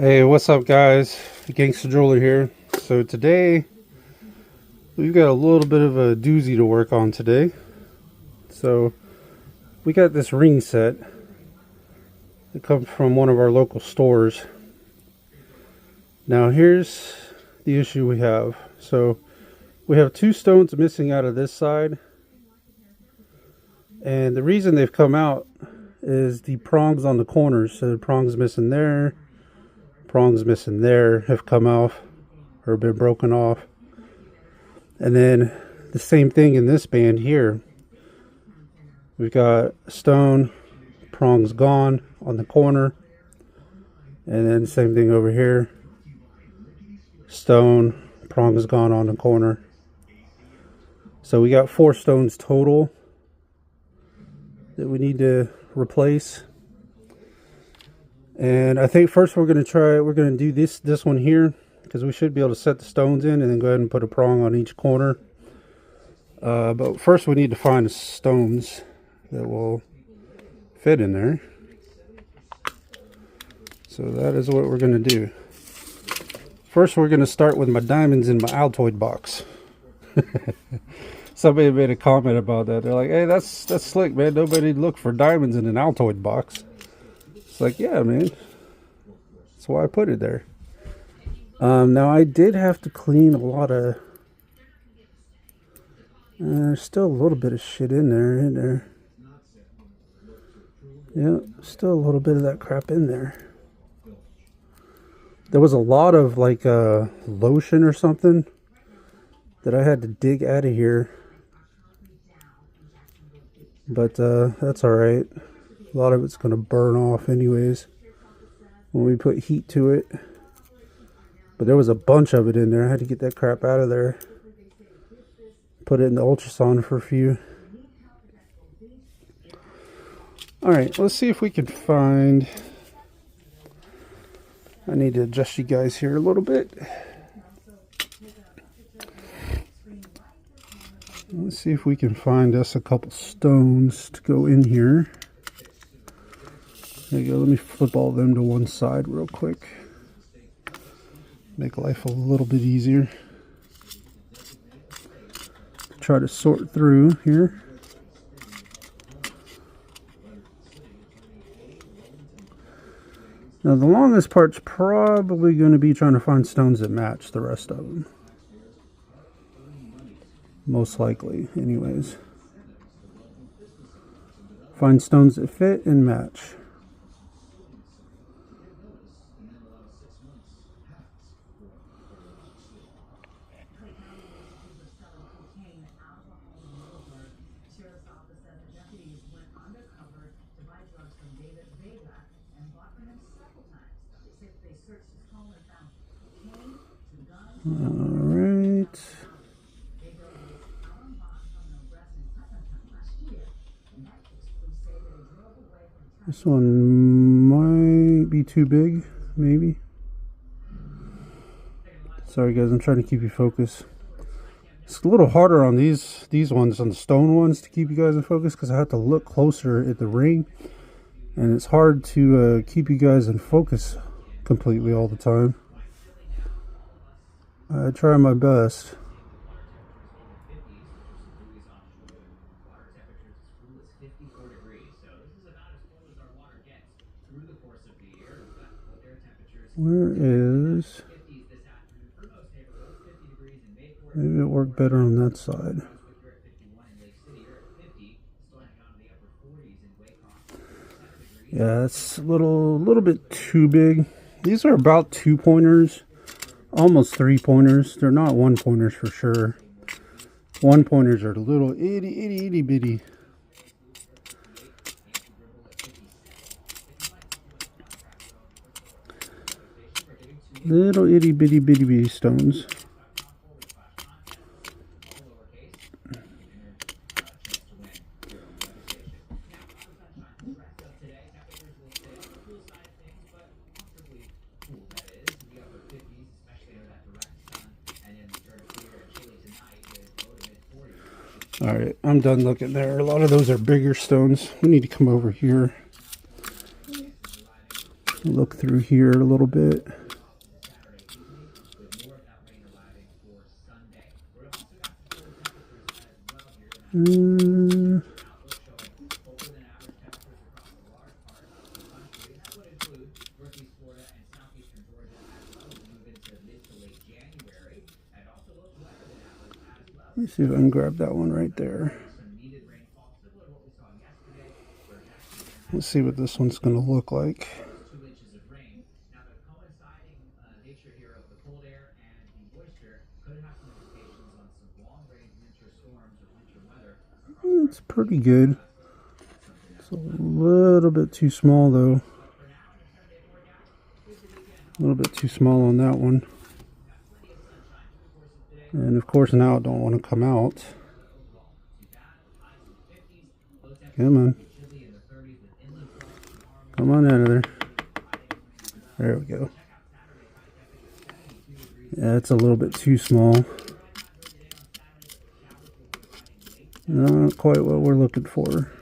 Hey, what's up, guys? Gangster Jeweler here. So today we've got a little bit of a doozy to work on today. So we got this ring set that comes from one of our local stores. Now here's the issue we have. So we have two stones missing out of this side, and the reason they've come out is the prongs on the corners. So the prongs missing there, prongs missing there have come off or been broken off. And then the same thing in this band here. We've got stone, prongs gone on the corner. And then same thing over here. Stone, prongs gone on the corner. So we got 4 stones total that we need to replace. And I think first we're going to do this one here, because we should be able to set the stones in and then go ahead and put a prong on each corner. But first we need to find the stones that will fit in there. So that is what we're going to do. First we're going to start with my diamonds in my Altoid box. Somebody made a comment about that. They're like, hey, that's slick, man. Nobody look for diamonds in an Altoid box. It's like, yeah, man. That's why I put it there. Now I did have to clean a lot of... there's still a little bit of shit in there, Yeah, still a little bit of that crap in there. There was a lot of like lotion or something that I had to dig out of here. But that's alright. A lot of it's going to burn off anyways when we put heat to it. But there was a bunch of it in there. I had to get that crap out of there. Put it in the ultrasound for a few. Alright, let's see if we can find... I need to adjust you guys here a little bit. Let's see if we can find us a couple stones to go in here. There you go. Let me flip all of them to one side real quick. Make life a little bit easier. Try to sort through here. Now the longest part's probably going to be trying to find stones that match the rest of them. Most likely, anyways. Find stones that fit and match. Alright. This one might be too big, maybe. Sorry guys, I'm trying to keep you focused. It's a little harder on these ones, on the stone ones, to keep you guys in focus, because I have to look closer at the ring. And it's hard to keep you guys in focus completely all the time. I try my best. Where is... Maybe it worked better on that side. Yeah, it's a little bit too big. These are about 2-pointers. Almost 3-pointers. They're not 1-pointers for sure. 1-pointers are little itty bitty. Little itty bitty stones. Alright, I'm done looking there. A lot of those are bigger stones. We need to come over here. Look through here a little bit. Let's see if I can grab that one right there. Let's see what this one's going to look like. It's pretty good. It's a little bit too small though. A little bit too small on that one. And of course now it don't want to come out. Come on. Come on out of there. There we go. Yeah, it's a little bit too small. Not quite what we're looking for.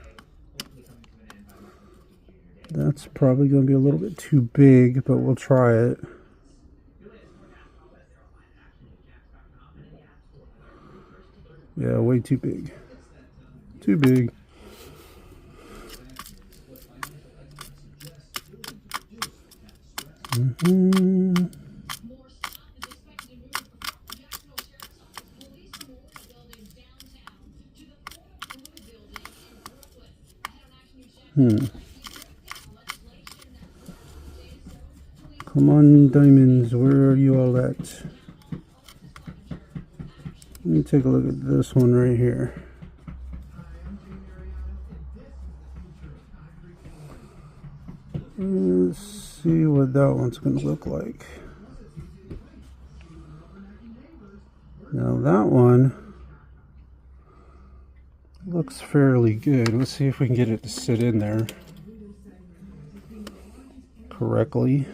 That's probably going to be a little bit too big, but we'll try it. Yeah, way too big. Too big. Come on, diamonds, where are you all at? Let me take a look at this one right here. Let's see what that one's going to look like. Now that one looks fairly good. Let's see if we can get it to sit in there correctly.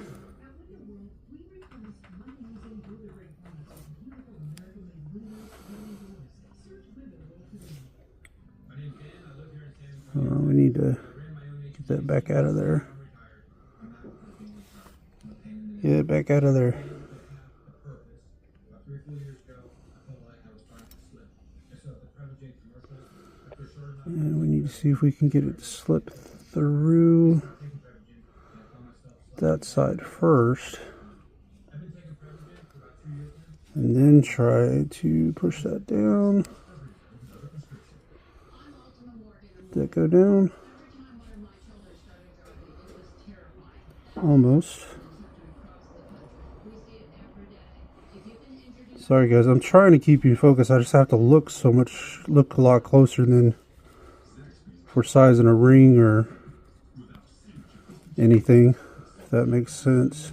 We need to get that back out of there. Get it back out of there. And we need to see if we can get it to slip through that side first. And then try to push that down. Did that go down? Almost. Sorry guys, I'm trying to keep you focused. I just have to look a lot closer than for sizing a ring or anything, if that makes sense.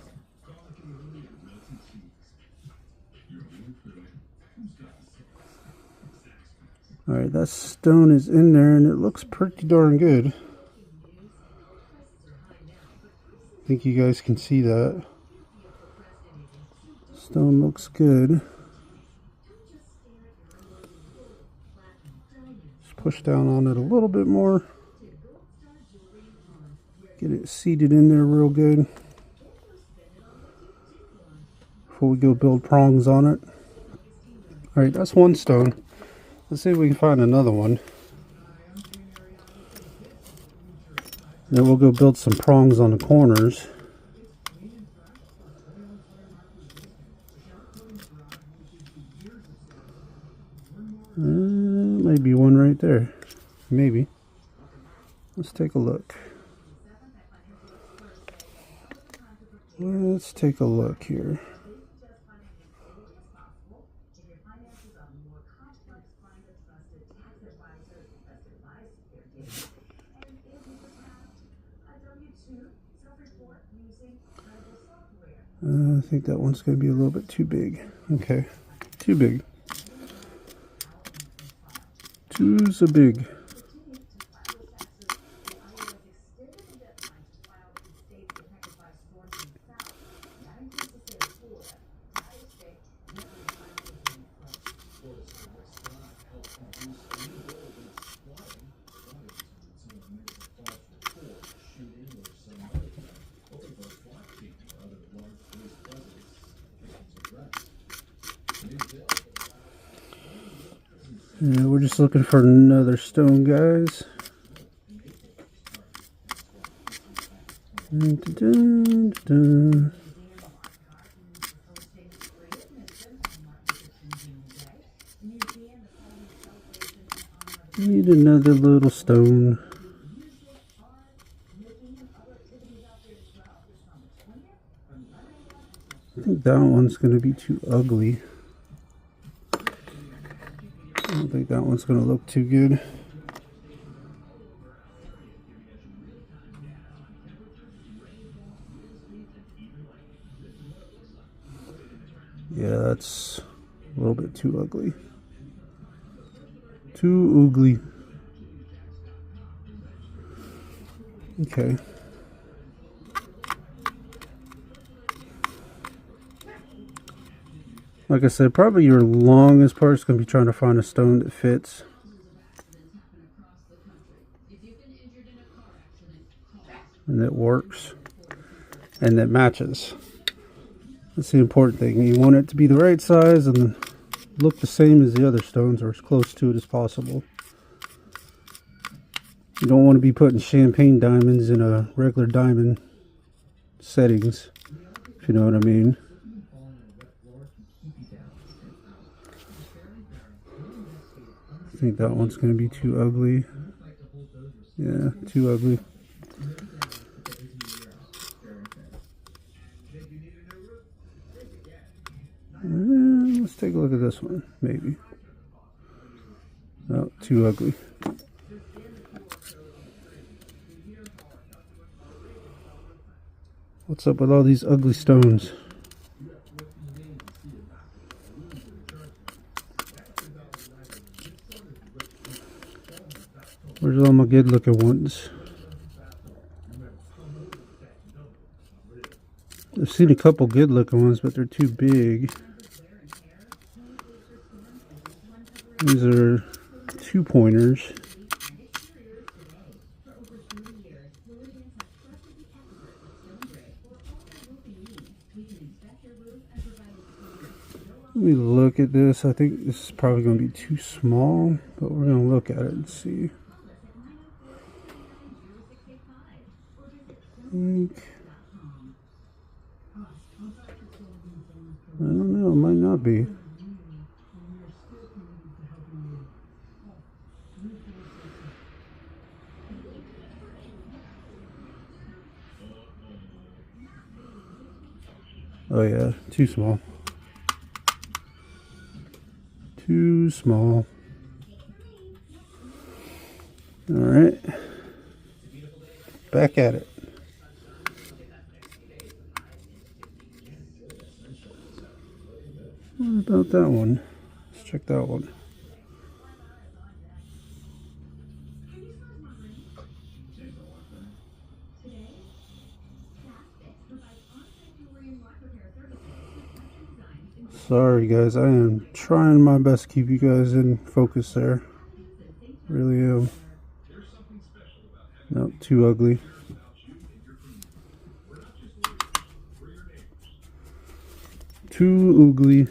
Alright, that stone is in there and it looks pretty darn good. I think you guys can see that. Stone looks good. Just push down on it a little bit more. Get it seated in there real good before we go build prongs on it. Alright, that's one stone. Let's see if we can find another one. Then we'll go build some prongs on the corners. Maybe one right there. Maybe. Let's take a look. Let's take a look here. I think that one's going to be a little bit too big. Okay, too big. Too so big. Yeah, we're just looking for another stone, guys. Dun, dun, dun, dun. Need another little stone. I think that one's going to be too ugly. I don't think that one's going to look too good. Yeah, that's a little bit too ugly. Too ugly. Okay. Like I said, probably your longest part is going to be trying to find a stone that fits. And that works. And that matches. That's the important thing. You want it to be the right size and look the same as the other stones, or as close to it as possible. You don't want to be putting champagne diamonds in a regular diamond settings, if you know what I mean. I think that one's going to be too ugly. Yeah, too ugly. Let's take a look at this one, maybe. No, too ugly. What's up with all these ugly stones? Where's all my good looking ones? I've seen a couple good looking ones, but they're too big. These are 2-pointers. Let me look at this. I think this is probably going to be too small, but we're going to look at it and see. I don't know, it might not be. Oh yeah, too small. Too small. Alright. Back at it. What about that one? Let's check that one. Sorry guys, I am trying my best to keep you guys in focus there. Really am. Nope, too ugly. Too ugly.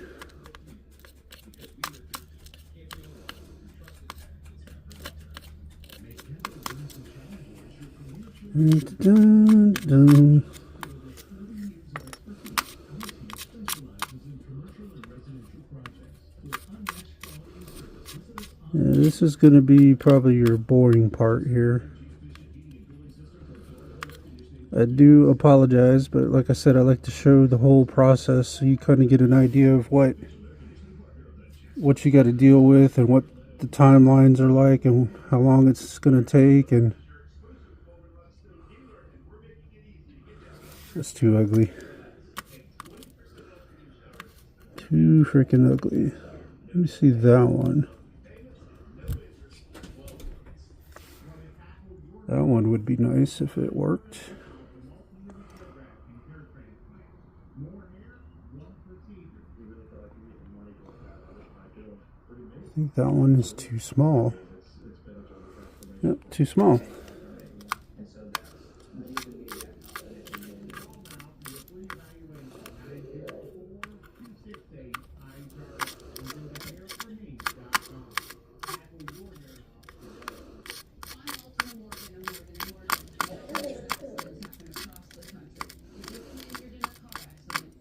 Dun, dun. Yeah, this is going to be probably your boring part here. I do apologize, but like I said, I like to show the whole process so you kind of get an idea of what you got to deal with and what the timelines are like and how long it's going to take. And it's too ugly. Too freaking ugly. Let me see that one. That one would be nice if it worked. I think that one is too small. Yep, too small.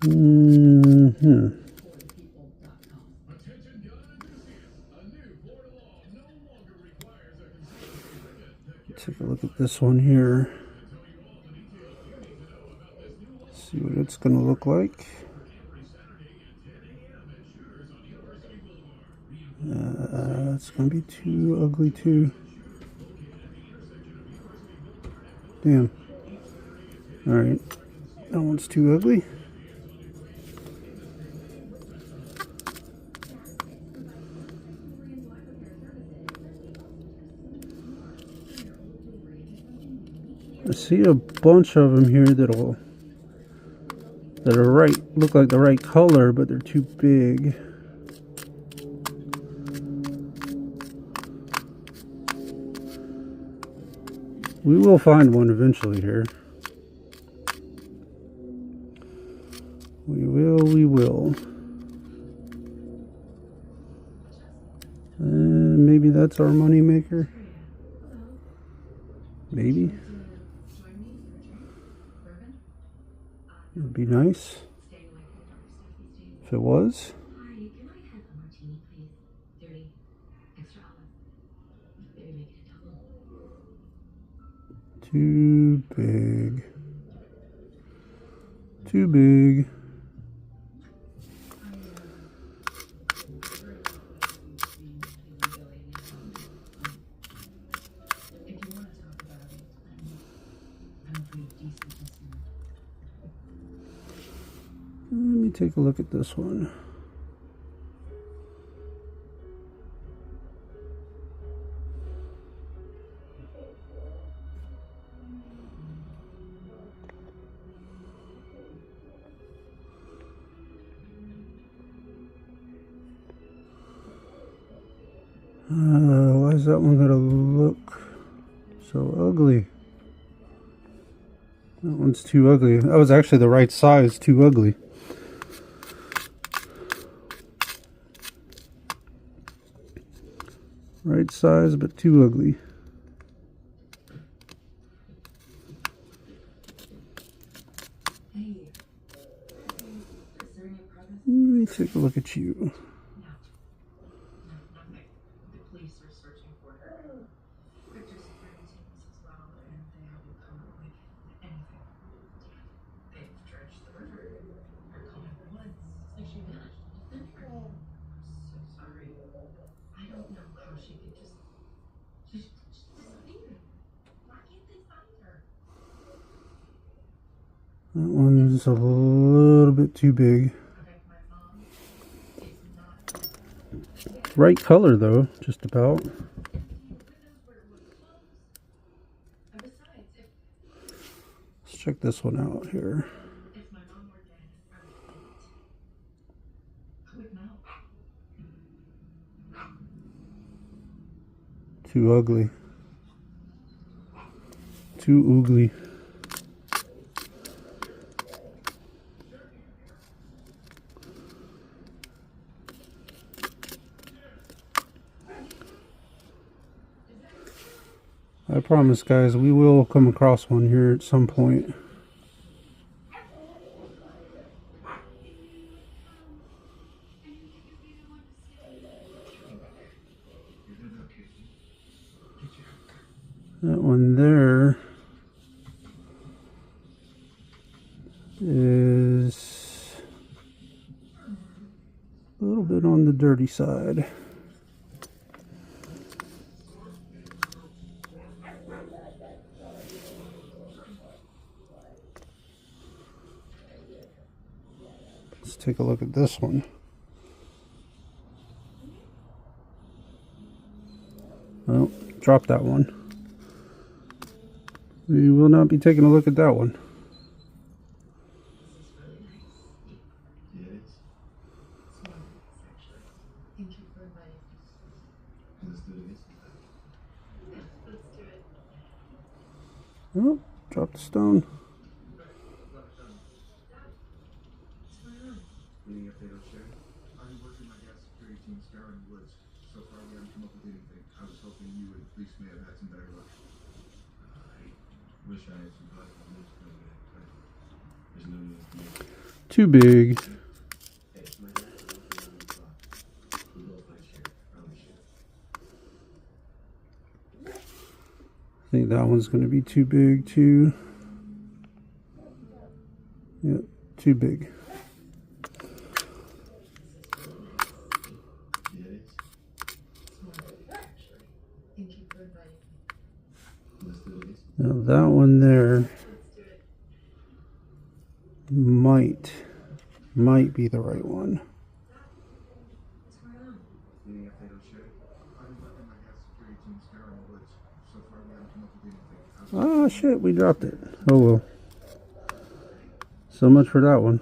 Take a look at this one here. See what it's going to look like. It's going to be too ugly too. Damn. Alright. That one's too ugly. I see a bunch of them here that are look like the right color, but they're too big. We will find one eventually here. We will. And maybe that's our money maker. Maybe. It would be nice if it was. Too big. Too big. Let me take a look at this one. Why is that one gonna look so ugly? That one's too ugly. That was actually the right size, too ugly. Right size, but too ugly. Let me take a look at you. That one's a little bit too big. Right color though, just about. Let's check this one out here. Too ugly. Too oogly. I promise, guys, we will come across one here at some point. That one there is a little bit on the dirty side. Let's take a look at this one. Well, drop that one. We will not be taking a look at that one. Oh, drop the stone. Too big. I think that one's going to be too big too. Yep, too big. Now that one there might be the right one. Oh shit, we dropped it. Oh well. So much for that one.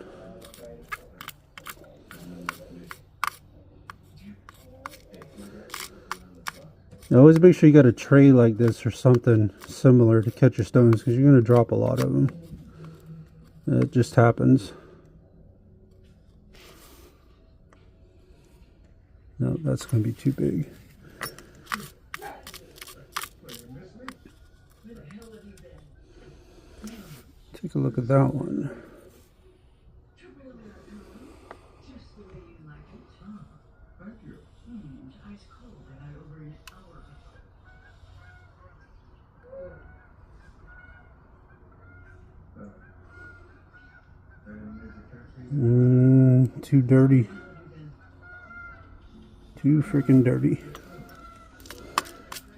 Now always make sure you got a tray like this or something similar to catch your stones, because you're going to drop a lot of them. It just happens. No, that's going to be too big. Take a look at that one. Too dirty. Too freaking dirty.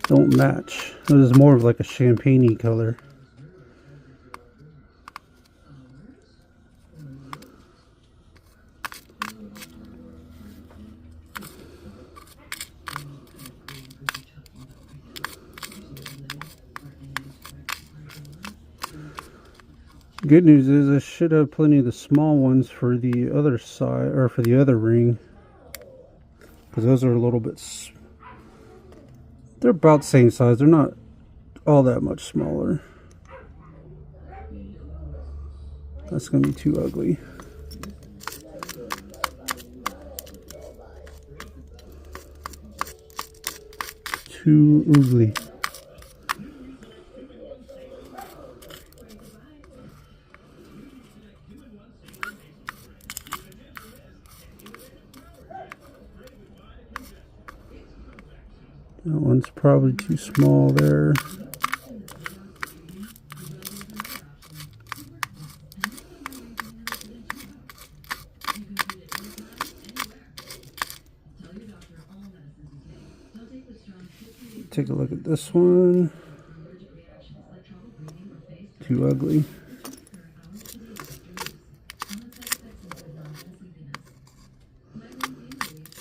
Don't match. This is more of like a champagne-y color. Good news is I should have plenty of the small ones for the other side, or for the other ring, because those are a little bit, they're about the same size. They're not all that much smaller. That's going to be too ugly. Too ugly. That one's probably too small there. Take a look at this one. Too ugly.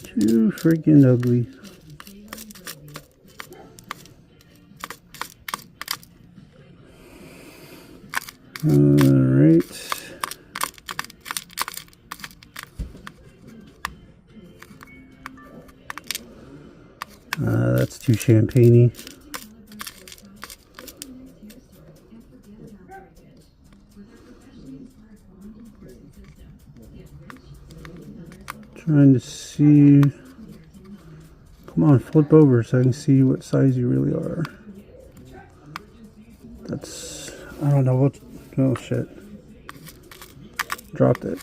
Too freaking ugly. Alright. That's too champagne-y. Trying to see. Come on, flip over so I can see what size you really are. That's, I don't know what. Oh shit. Dropped it.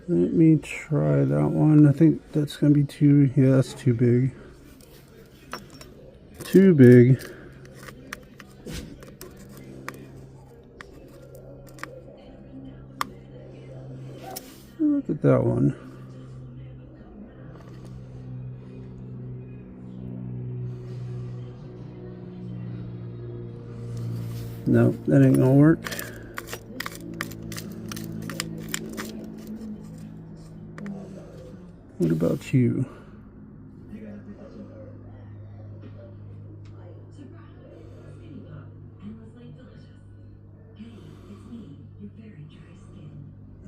Let me try that one. I think that's gonna be too, yeah, that's too big. Too big. Look at that one. No, that ain't gonna work. What about you?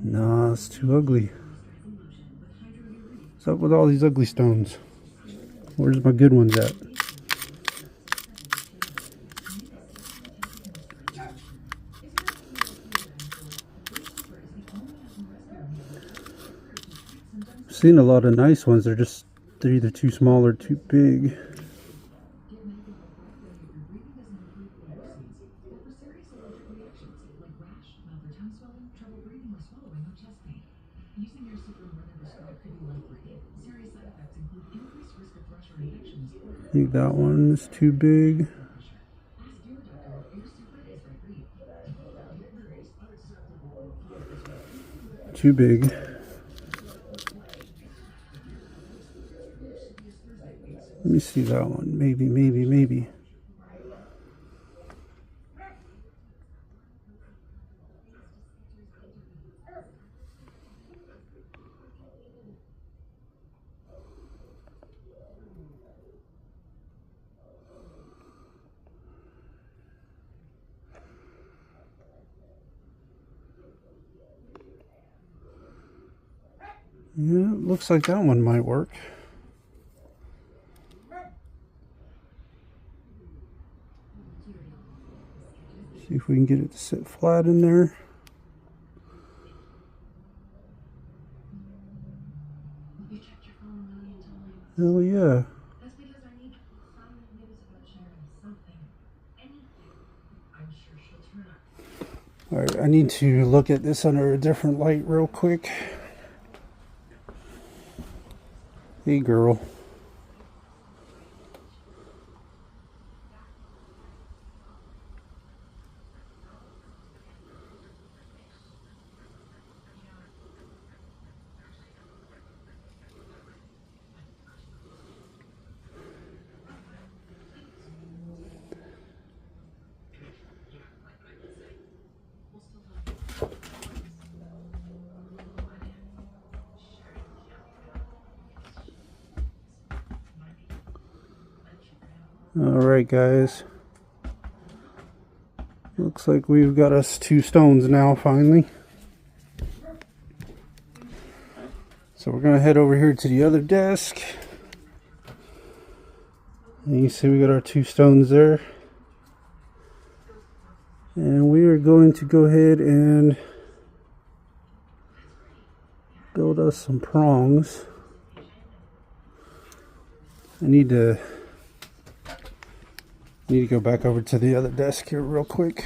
Nah, it's too ugly. What's up with all these ugly stones? Where's my good ones at? I've seen a lot of nice ones. They they're either too small or too big. I think that one is too big. Too big. Let me see that one. Maybe. Yeah, it looks like that one might work. See if we can get it to sit flat in there. Hell yeah. Alright, I need to look at this under a different light real quick. Hey girl. Alright guys, looks like we've got us 2 stones now finally. So we're gonna head over here to the other desk. And you see we got our 2 stones there. And we are going to go ahead and build us some prongs. I need to go back over to the other desk here real quick.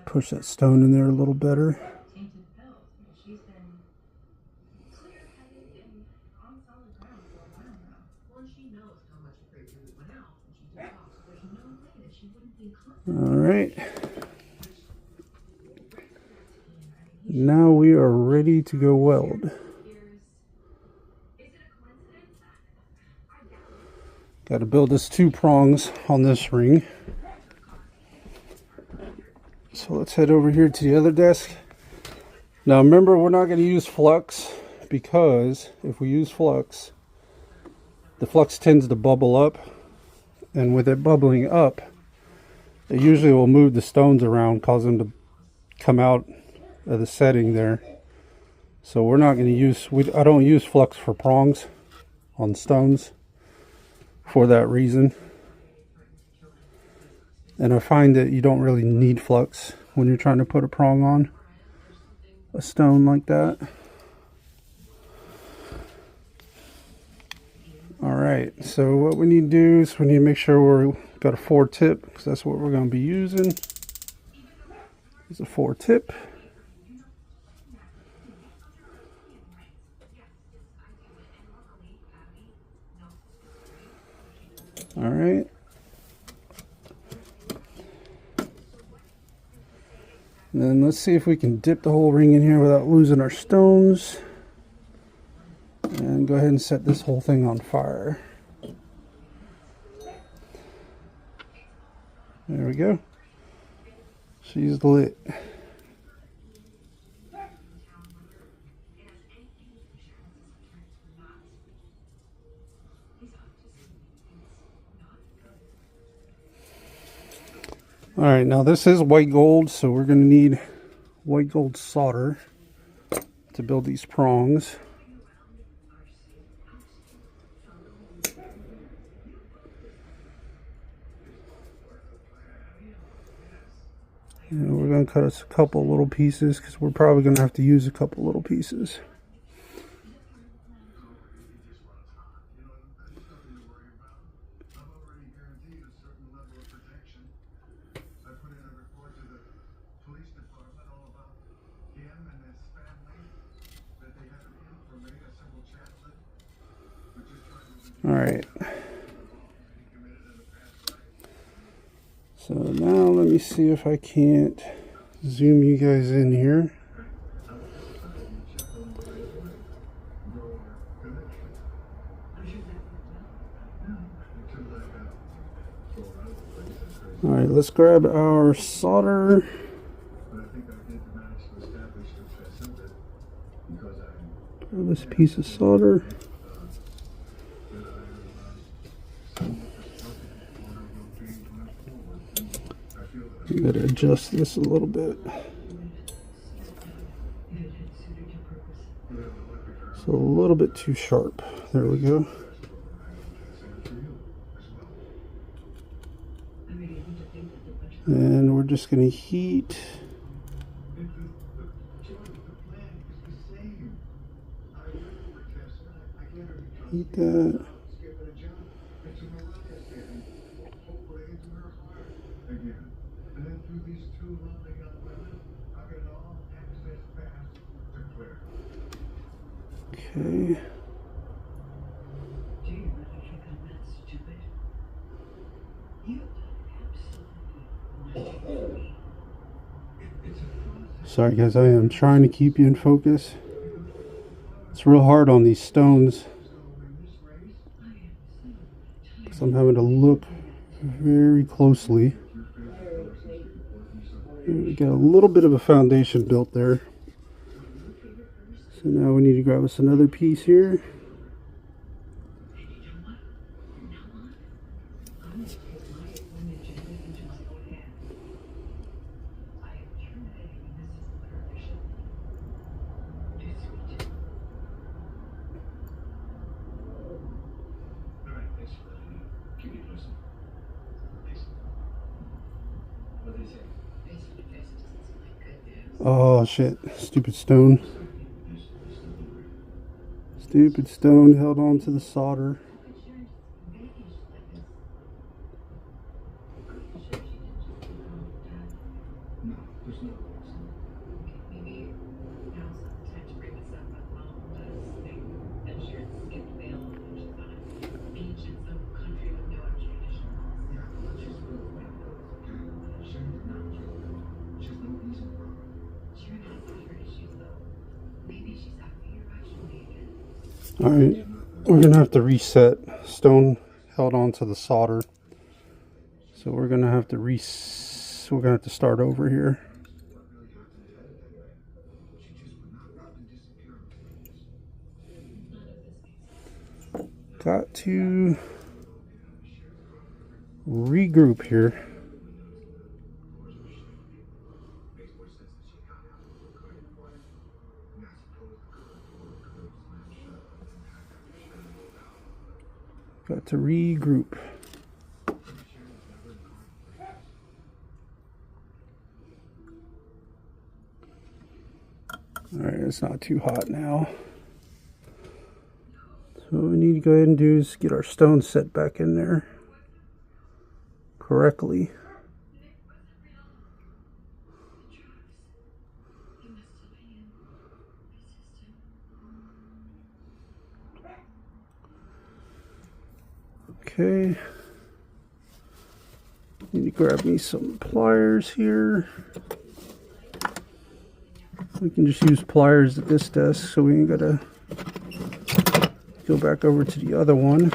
Push that stone in there a little better. All right. Now we are ready to go weld. Got to build us 2 prongs on this ring. So let's head over here to the other desk. Now remember, we're not going to use flux, because if we use flux, the flux tends to bubble up, and with it bubbling up, it usually will move the stones around, cause them to come out of the setting there. So we're not going to use, I don't use flux for prongs on stones for that reason. And I find that you don't really need flux when you're trying to put a prong on a stone like that. Alright, so what we need to do is we need to make sure we've got a 4 tip, because that's what we're going to be using. It's a 4 tip. Alright. And then let's see if we can dip the whole ring in here without losing our stones. And go ahead and set this whole thing on fire. There we go. She's lit. Alright, now this is white gold, so we're going to need white gold solder to build these prongs. And we're going to cut us a couple little pieces because we're probably going to have to use a couple little pieces. All right. So now let me see if I can't zoom you guys in here. All right, let's grab our solder. Grab this piece of solder. I'm going to adjust this a little bit. So a little bit too sharp. There we go. And we're just going to heat. Heat that. Okay. Sorry guys, I am trying to keep you in focus. It's real hard on these stones because I'm having to look very closely. We got a little bit of a foundation built there. So now we need to grab us another piece here. Oh shit, stupid stone. Stupid stone held on to the solder. All right, we're gonna have to reset. Stone held on to the solder, so we're gonna have to start over here. Got to regroup here. Got to regroup. Alright, it's not too hot now. So what we need to go ahead and do is get our stone set back in there correctly. Okay. Need to grab me some pliers here. We can just use pliers at this desk, so we ain't gotta go back over to the other one.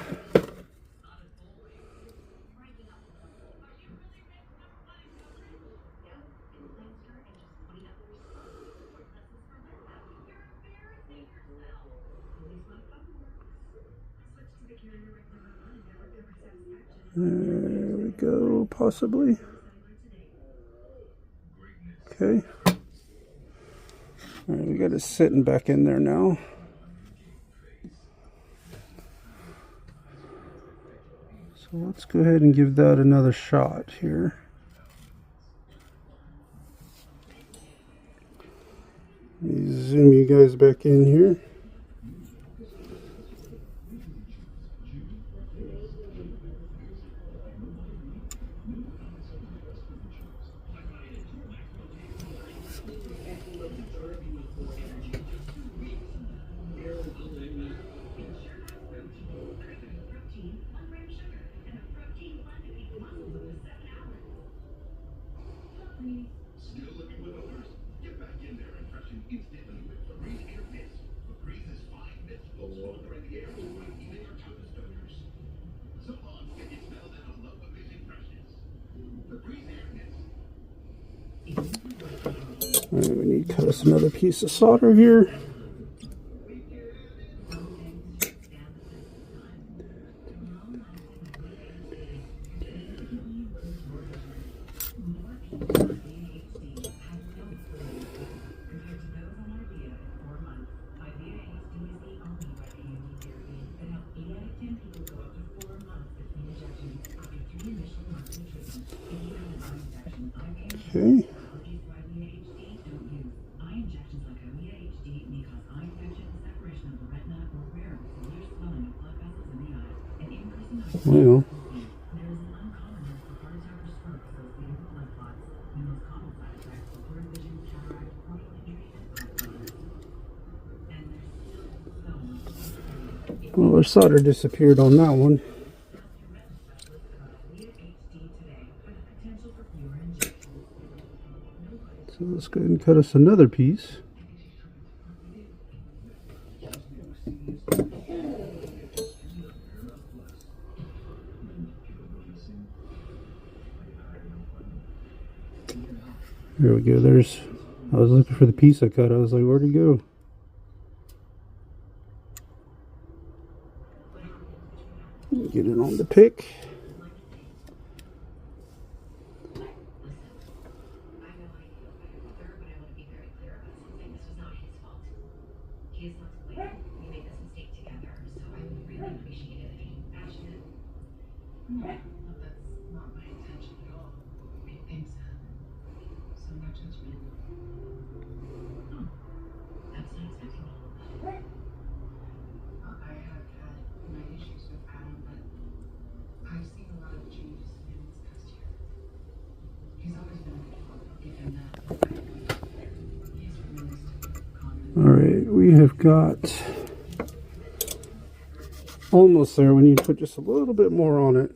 There we go, possibly. Okay. All right, we got it sitting back in there now. So let's go ahead and give that another shot here. zoom you guys back in here. Alright, we need to cut us another piece of solder here. Okay. Well, our solder disappeared on that one. So let's go ahead and cut us another piece. There we go. I was looking for the piece I cut. I was like, where'd it go? Get it on the pick. Alright, we have got almost there. We need to put just a little bit more on it.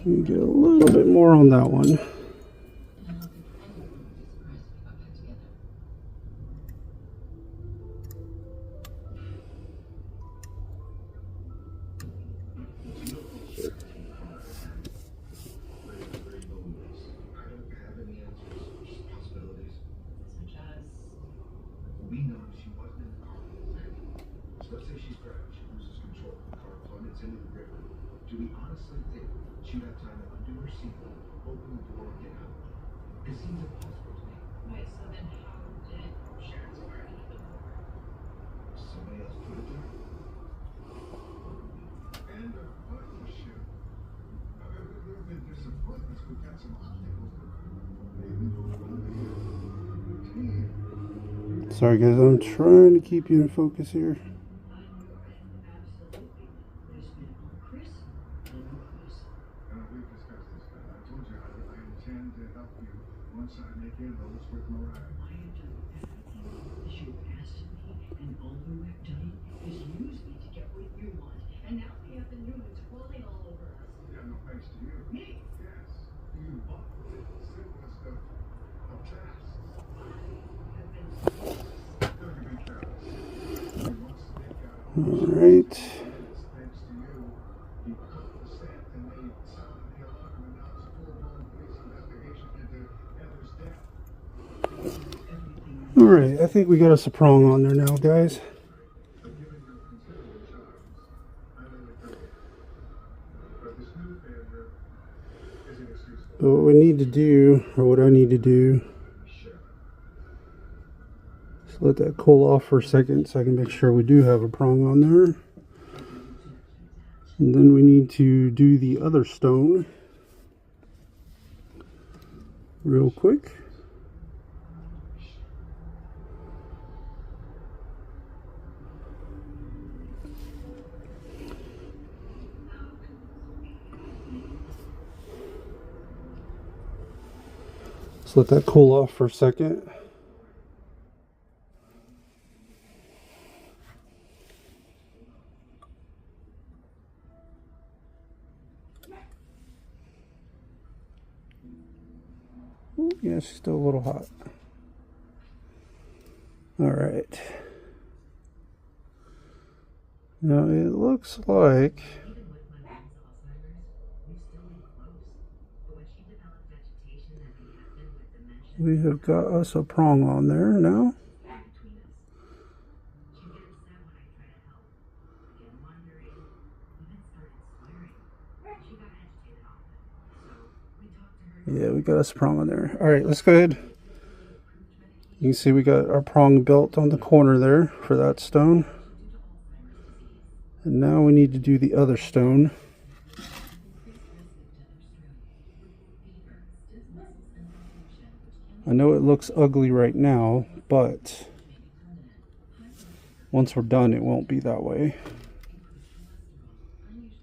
You get a little bit more on that one. Do we honestly think she'd have time to undo her seatbelt, open the door, and get out? It seems impossible to me. Wait, so then how did Sharon's car end up in the water? Somebody else put it there? And a buggy shoe. There have been disappointments. We've got some obstacles. Maybe we'll Sorry guys, I'm trying to keep you in focus here. once I make inroads with Mariah. I have done everything that you asked of me, and all you have done is use me to get what you want. And now we have the Newmans crawling all over us. Yeah, no thanks to you. Me? Yes. You are the simplest of tasks. Don't you be careless. You must make out. Alright. Thanks to you, he caught the scent and they sounded the alarm and announced a full-blown police investigation into Heather's death. Alright, I think we got us a prong on there now, guys. But given your considerable charms, I know the truth. But this new failure is inexcusable. But what we need to do, or what I need to do, is So let that cool off for a second so I can make sure we do have a prong on there. And then we need to do the other stone real quick. So let that cool off for a second. Ooh, yeah, it's still a little hot. All right. Now it looks like we have got us a prong on there now. Yeah, we got us a prong on there. All right, let's go ahead. You can see we got our prong built on the corner there for that stone. And now we need to do the other stone. I know it looks ugly right now, but once we're done, it won't be that way.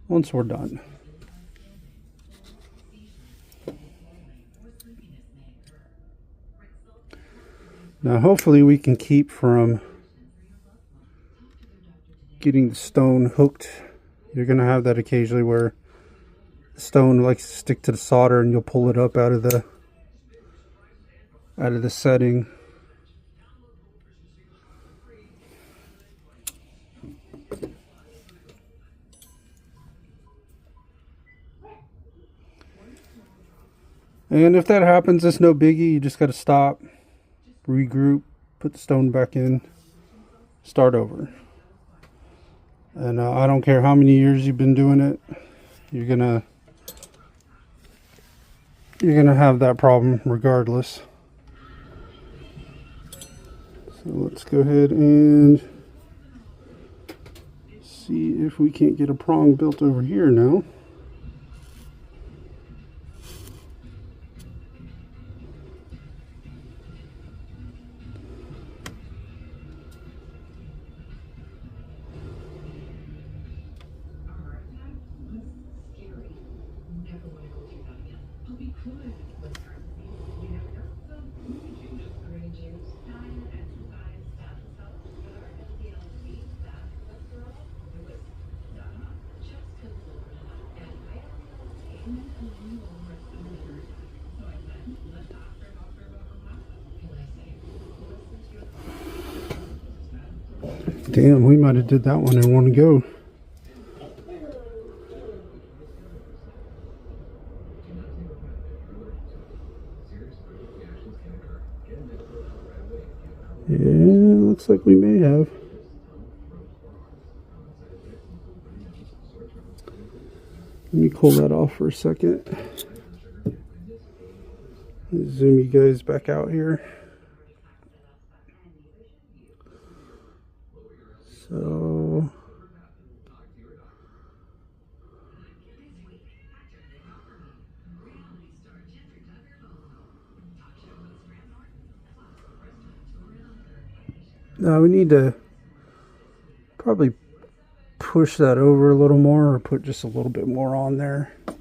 Once we're done. Now hopefully we can keep from getting the stone hooked. You're going to have that occasionally where the stone likes to stick to the solder and you'll pull it up out of the setting. And if that happens, it's no biggie. You just got to stop, regroup, put the stone back in, start over. And I don't care how many years you've been doing it, you're gonna have that problem regardless. So let's go ahead and see if we can't get a prong built over here now. Damn, we might have did that one in one go. Yeah, looks like we may have. Let me pull that off for a second. Zoom you guys back out here. So now we need to probably push that over a little more or put just a little bit more on there. I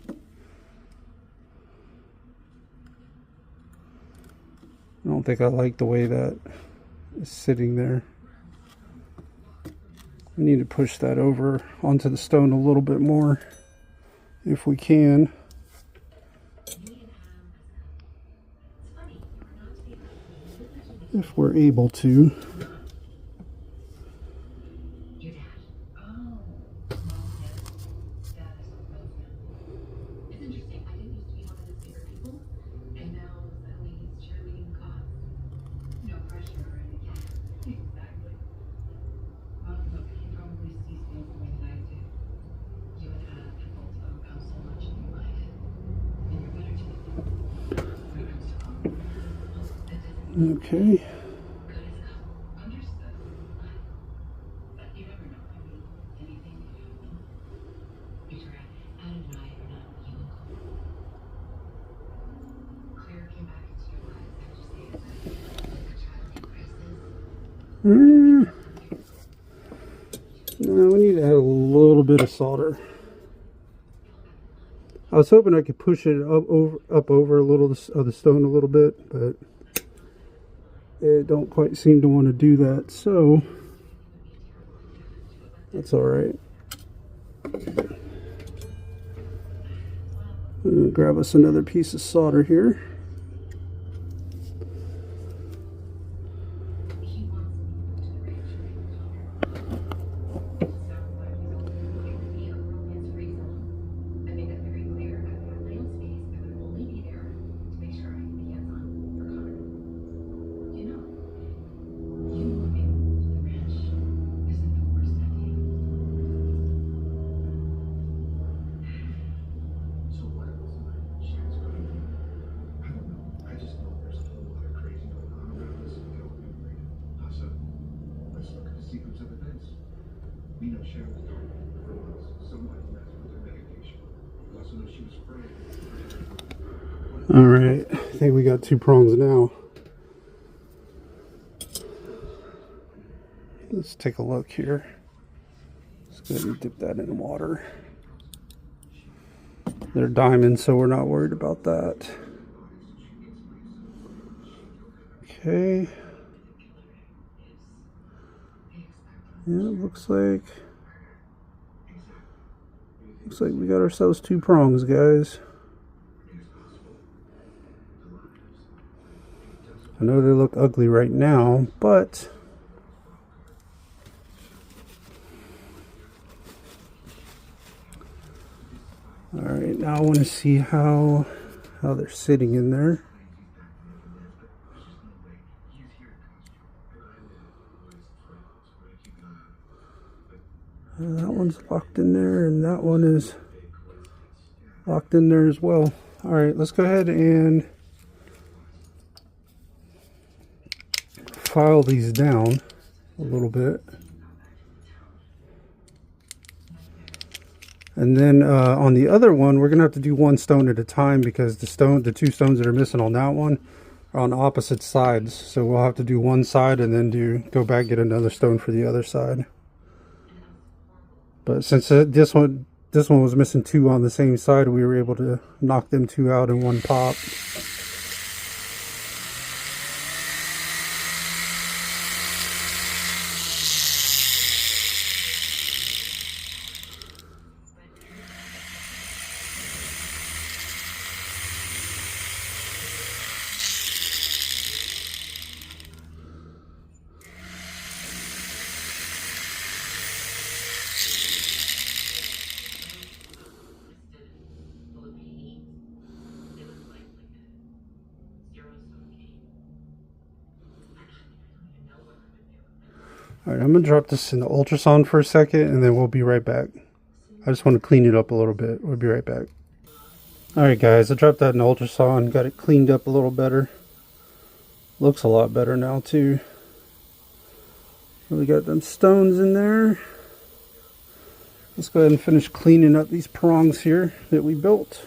don't think I like the way that is sitting there. We need to push that over onto the stone a little bit more if we can. If we're able to. Okay. No, we need to add a little bit of solder. I was hoping I could push it up over a little of the stone a little bit, but it don't quite seem to want to do that, so that's all right. Grab us another piece of solder here. So what else? Shane's going. I don't know. I just know there's a whole lot of crazy going on around us. We don't know right. Asa, let's look at the sequence of events. We know Sharon was gone for months. Somebody messed with her medication. We also know she was afraid. All right, I think we got 2 prongs now. Let's take a look here. Let's go ahead and dip that in water. They're diamonds, so we're not worried about that. Okay. Yeah, looks like we got ourselves 2 prongs, guys. I know they look ugly right now, but all right, now I want to see how they're sitting in there. That one's locked in there, and that one is locked in there as well. All right, let's go ahead and file these down a little bit. And then on the other one, we're gonna have to do 1 stone at a time because the 2 stones that are missing on that one are on opposite sides. So we'll have to do 1 side and then go back get another stone for the other side. But since this one was missing 2 on the same side, we were able to knock them 2 out in 1 pop. Alright, I'm going to drop this in the ultrasound for a second and then we'll be right back. I just want to clean it up a little bit. We'll be right back. Alright guys, I dropped that in the ultrasound, got it cleaned up a little better. Looks a lot better now too. We got them stones in there. Let's go ahead and finish cleaning up these prongs here that we built.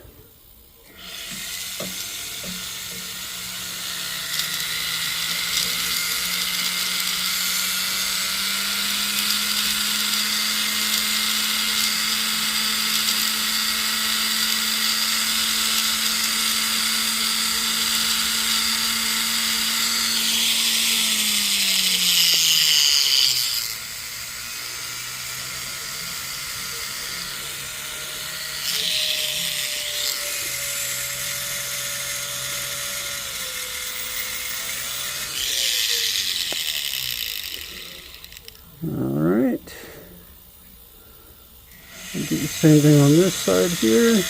Alright. Do the same thing on this side here.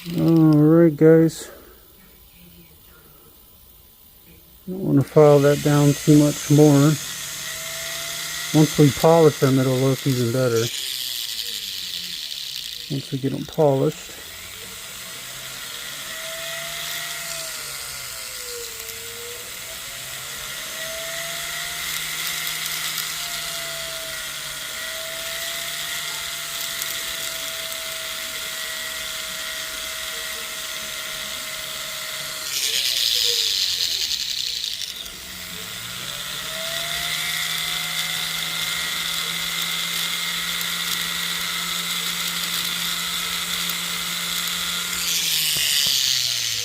Alright guys, don't want to file that down too much more. Once we polish them, it'll look even better. Once we get them polished.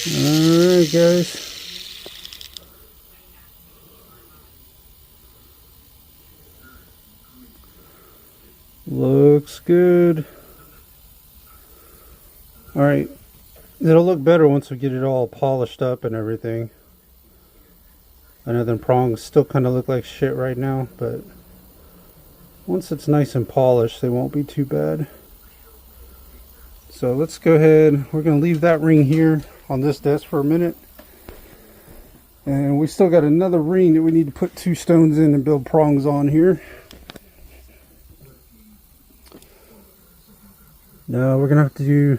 Alright guys. Looks good. Alright. It'll look better once we get it all polished up and everything. I know them prongs still kind of look like shit right now, but once it's nice and polished, they won't be too bad. So let's go ahead. We're going to leave that ring here on this desk for a minute. And we still got another ring that we need to put 2 stones in and build prongs on here. Now we're going to have to do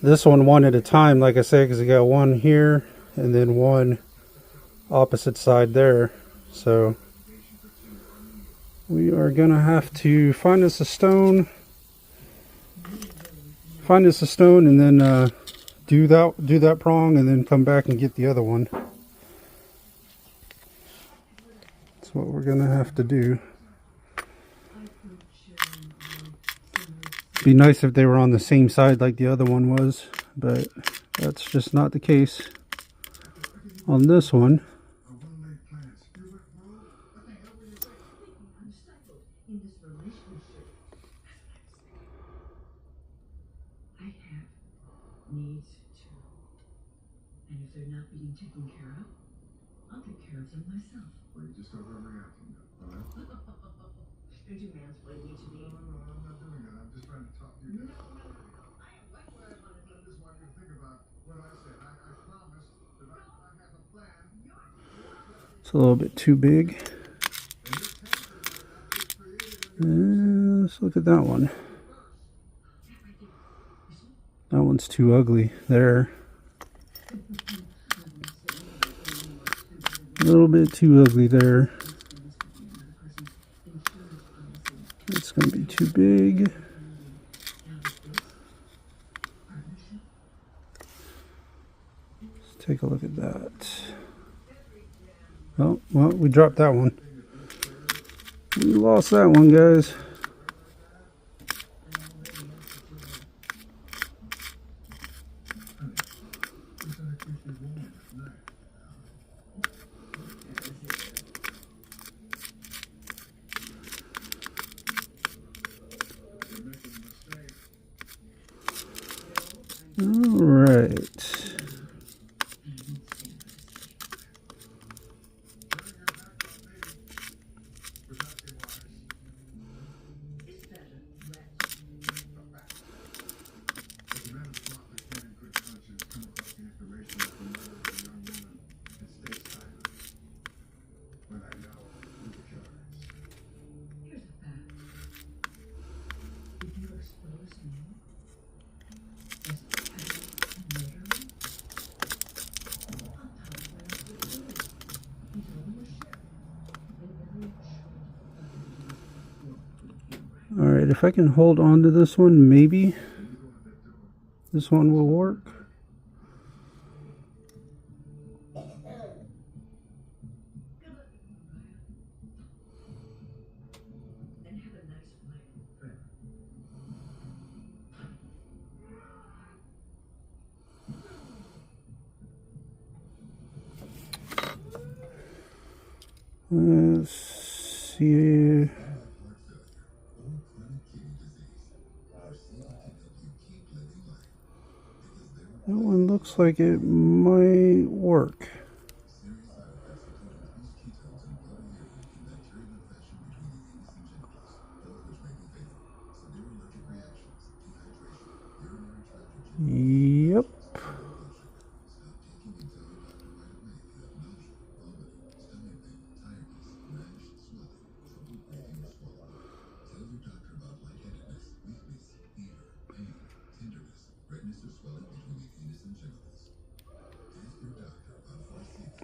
this one at a time, like I said, because I got one here and then one opposite side there. So we are going to have to find us a stone. Find us a stone and then do that prong and then come back and get the other one. That's what we're gonna have to do. Be nice if they were on the same side like the other one was, but that's just not the case on this one. Needs to. And if they're not being taken care of, I'll take care of them myself. Well, you just overreacting, all right? Don't you mansplain me to me? No, I'm not doing that. I'm just trying to talk to you. No. I am what I want to I just want you to think about what I said. I promised that I have a plan. It's a little bit too big. Let's look at that one. That one's too ugly there. A little bit too ugly there. It's going to be too big. Let's take a look at that. Oh, well, we dropped that one. We lost that one, guys. All right. Alright, if I can hold on to this one, maybe this one will work. Let's see. That one looks like it might work.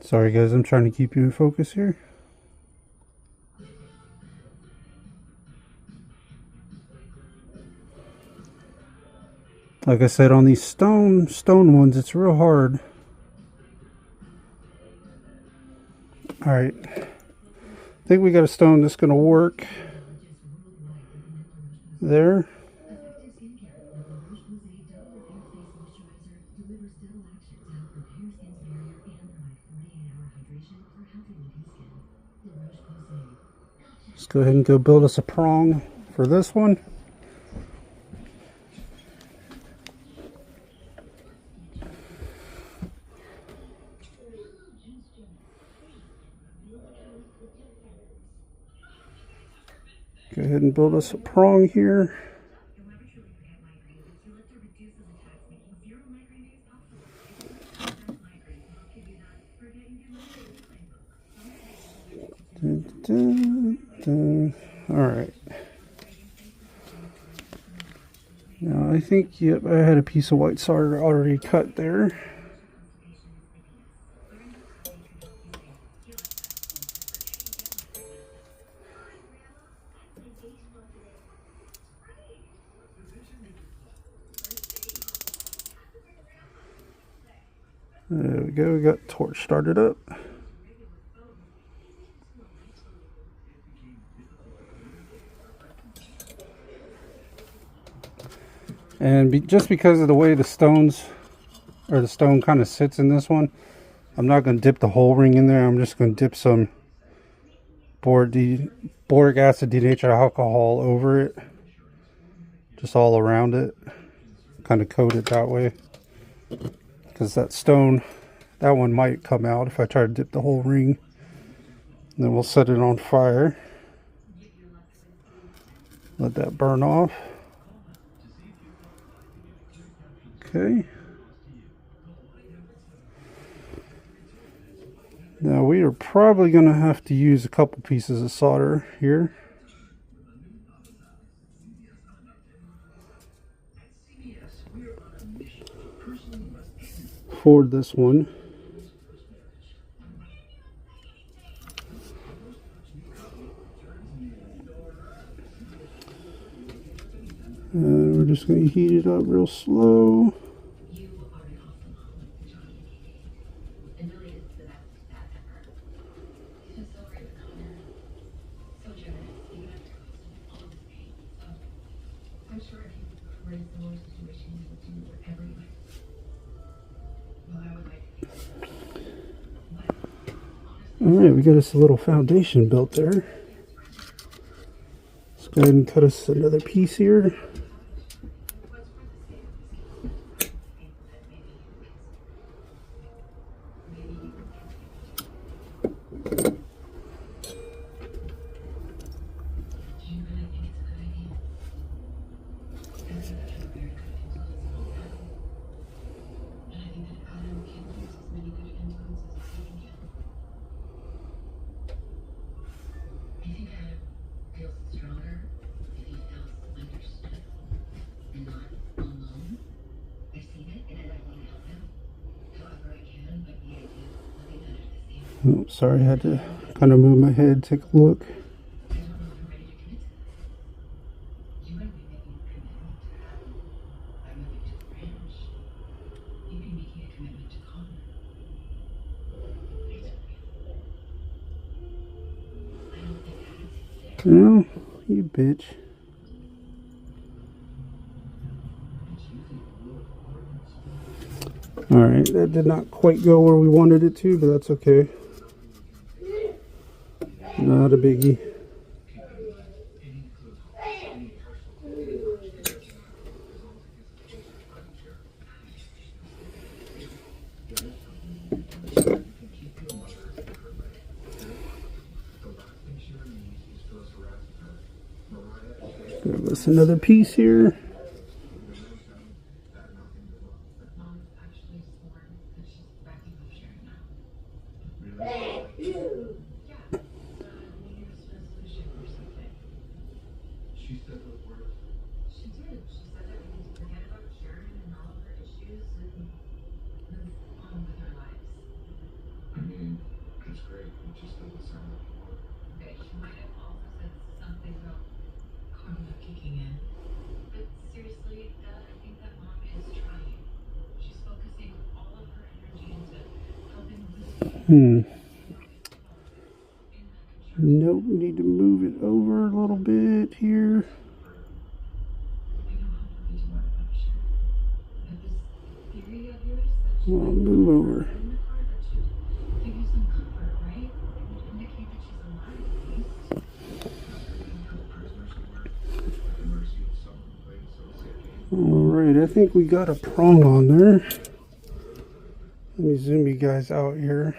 Sorry guys, I'm trying to keep you in focus here. Like I said, on these stone ones, it's real hard. Alright. I think we got a stone that's going to work. There. Let's go ahead and go build us a prong for this one. Go ahead and build us a prong here. Alright. Now I think, yep, I had a piece of white solder already cut there. There we go, we got torch started up. And just because of the way the stones, or the stone kind of sits in this one, I'm not going to dip the whole ring in there. I'm just going to dip some boric acid denatured alcohol over it. Just all around it. Kind of coat it that way. Because that stone, that one might come out if I try to dip the whole ring. And then we'll set it on fire. Let that burn off. Okay. Now we are probably going to have to use a couple pieces of solder here. For this one. And we're just going to heat it up real slow. Alright, we got us a little foundation built there. Let's go ahead and cut us another piece here. Oh, sorry, I had to kind of move my head, take a look. No, you bitch. Alright, that did not quite go where we wanted it to, but that's okay. Not a biggie. Give us another piece here. Just a concern. Okay, she might have also said something about karma kicking in. But seriously, Dad, I think that mom is trying. She's focusing all of her energy into helping Elizabeth. Nope, we need to move it over a little bit here. Well, move over. Alright, I think we got a prong on there. Let me zoom you guys out here.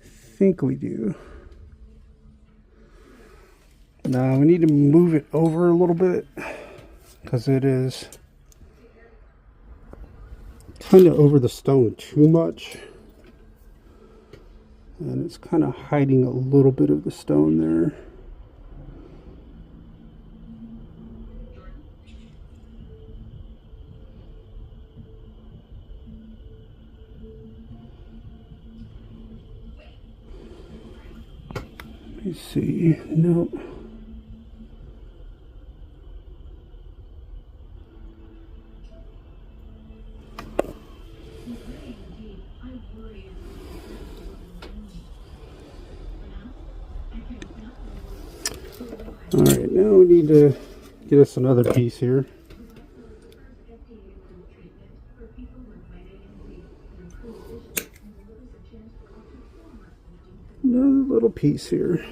I think we do. Now we need to move it over a little bit because it is kind of over the stone too much. And it's kind of hiding a little bit of the stone there. Let me see. Nope. Alright, now we need to get us another piece here. Another little piece here.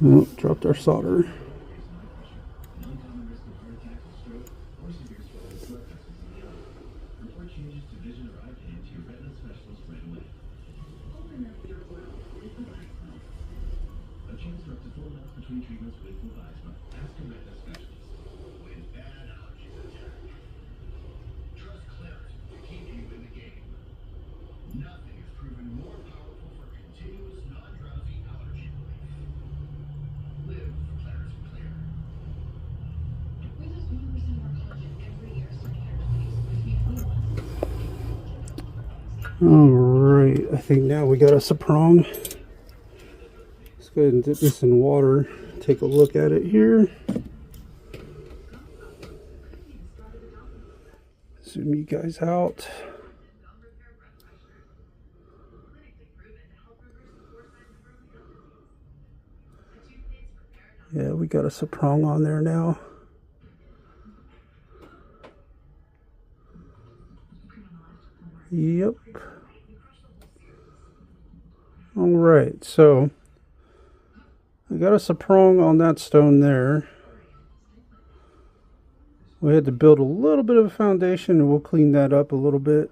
Oh, dropped our solder. Alright, I think now we got us a prong. Let's go ahead and dip this in water. Take a look at it here. Zoom you guys out. Yeah, we got us a prong on there now. Yep. Alright, so I got us a prong on that stone there. We had to build a little bit of a foundation, and we'll clean that up a little bit.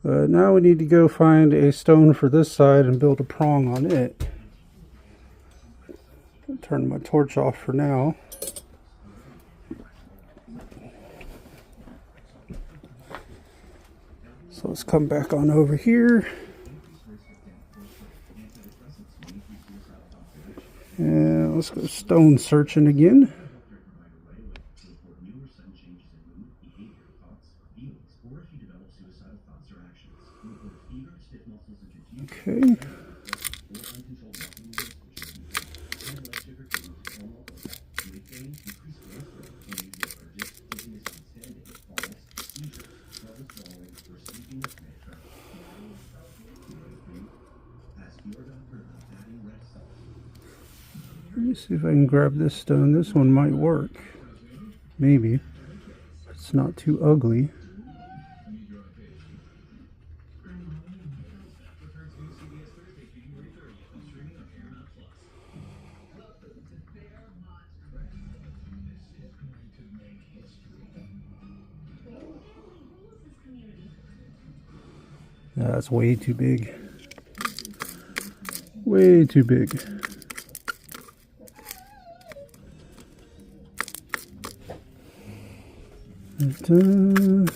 Now we need to go find a stone for this side and build a prong on it. I'll turn my torch off for now. So let's come back on over here. And let's go stone searching again. Okay. Let me see if I can grab this stone. This one might work. Maybe. It's not too ugly. That's way too big. Way too big. Dun.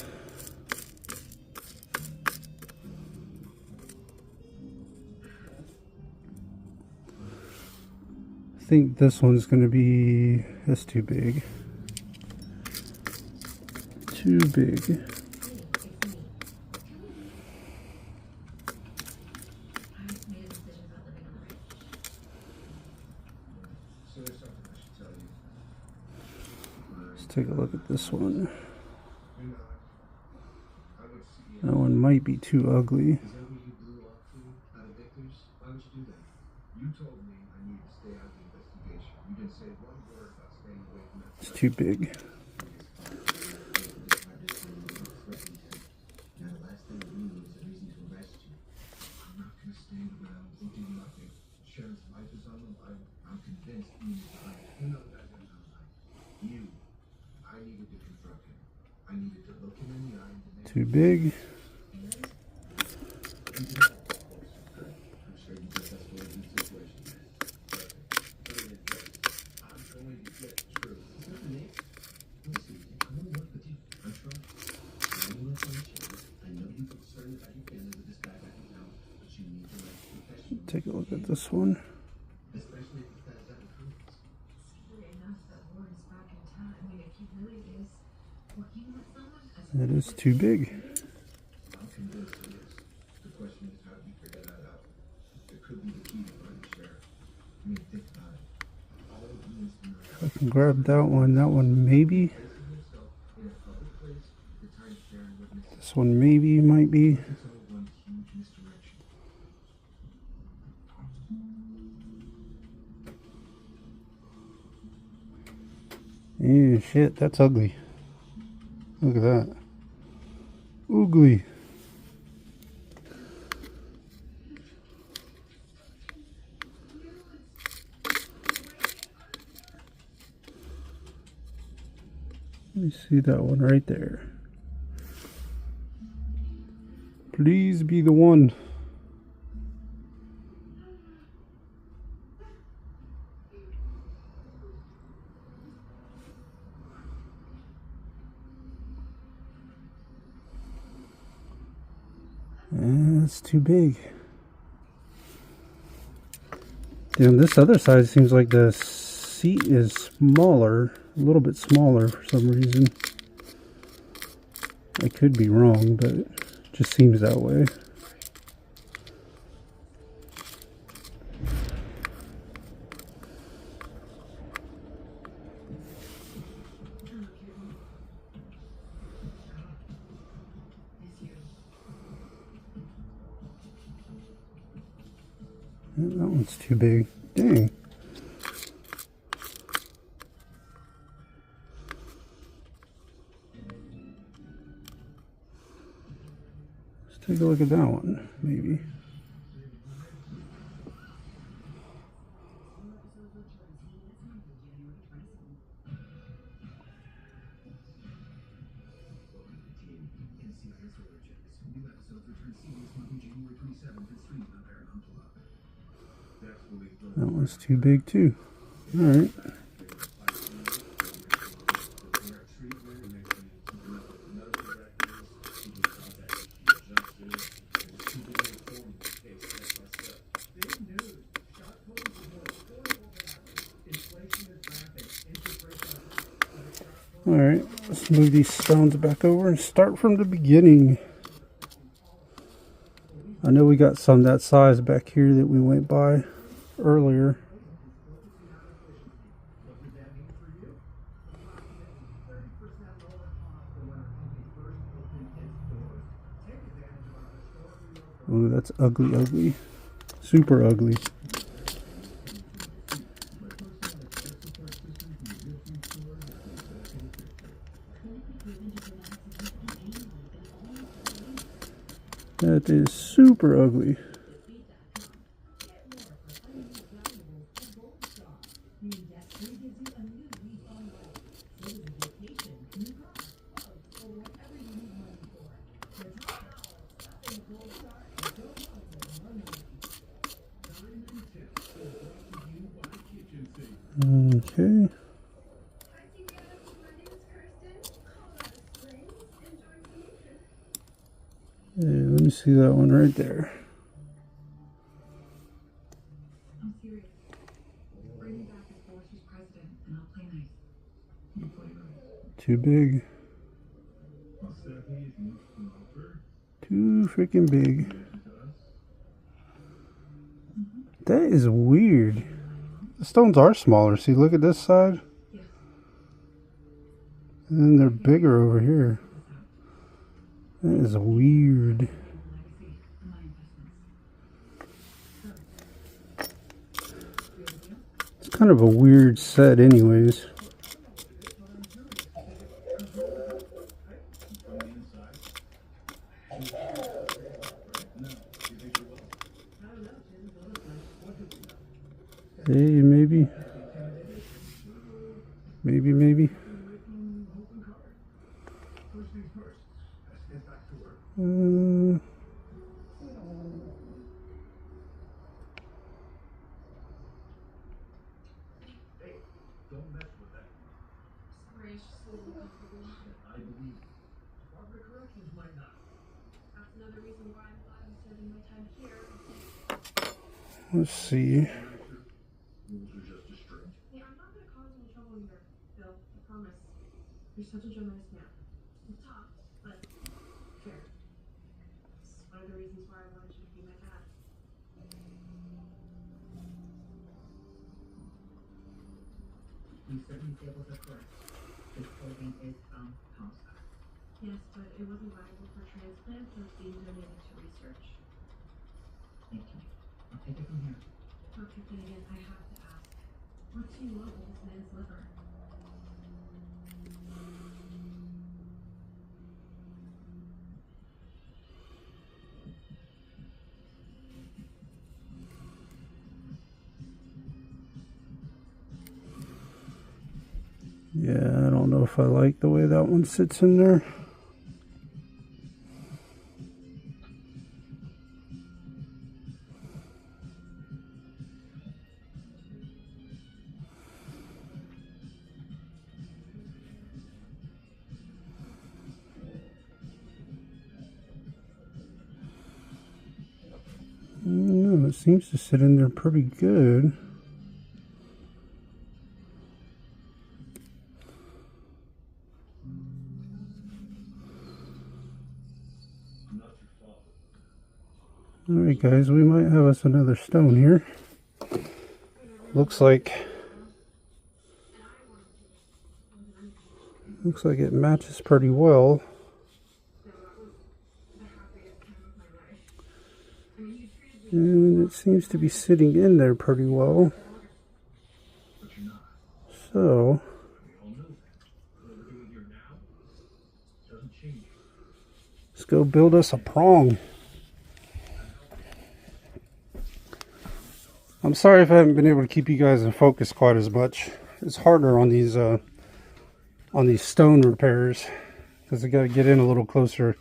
I think this one's going to be, that's too big. Too big. So there's something I should tell you. Let's take a look at this one. You're not. I would see. That one might be too ugly. Is that what you blew off to out of Victor's? Why would you do that? You told me I needed to stay out of the investigation. You didn't say one word about staying away from that. It's too big. Now the last thing we need is a reason to arrest you. I'm not gonna stand around and do nothing. Sharon's life is on the line. I'm convinced he is lying. You know that I'm not lying. You. I needed to confront him. I needed to look him in the eye and demand. Too big. I'm sure you just escalated the situation. I'm going to get the truth. It's not the name. Listen, I want to work with you. I'm trying. I know it's on the shoulder. I know you're concerned about your family with this guy back in town, but you need to let professional. Take a look at this one. Especially if this guy's out of confidence. Scary enough that Warren's back in town. I mean, if he really is working with someone, That is too big. I'm convinced it is. The question is, how do you figure that out? It could be the key to finding Sharon. I mean, think about it. All it means to know If I can grab that one maybe. placing himself in a public place at the time Sharon witnessed This one maybe might be. it's all one huge misdirection. Yeah, shit, that's ugly. Look at that. Ugly. Let me see that one right there. Please be the one. That's too big. Damn, this other side seems like the seat is smaller, a little bit smaller for some reason. I could be wrong, but it just seems that way. That one's too big. Dang. Let's take a look at that one, maybe. That one's too big too. Alright. Alright, let's move these stones back over and start from the beginning. I know we got some that size back here that we went by earlier. Ooh, that's ugly, ugly. Super ugly. That is super ugly. Okay. see that one right there. I'm serious. Bring me back as Forrester's president, and I'll play nice. You play nice. Too big. Too freaking big. That is weird. The stones are smaller. See, look at this side. And then they're bigger over here. That is weird. It's kind of a weird set anyways. Hey, maybe. Maybe. Don't mess with that. Sorry, it's just a little uncomfortable. I believe Department of Corrections might not. That's another reason why I'm glad I'm serving my time here. Let's see. Rules are just as strict. Hey, I'm not gonna cause any trouble here, Bill. I promise. You're such a generous man. You're tough, but fair. It's one of the reasons why I wanted you to be my dad. You certain tables are correct. This clothing is from Comstock. Yes, but it wasn't viable for transplant, so it's being donated to research. Thank you. I'll take it from here. Okay, Finnegan, I have to ask. What do you want with this man's liver? Yeah, I don't know if I like the way that one sits in there. No, it seems to sit in there pretty good. Alright guys, we might have us another stone here. Looks like it matches pretty well. And it seems to be sitting in there pretty well. So let's go build us a prong. I'm sorry if I haven't been able to keep you guys in focus quite as much. It's harder on these stone repairs because I got to get in a little closer,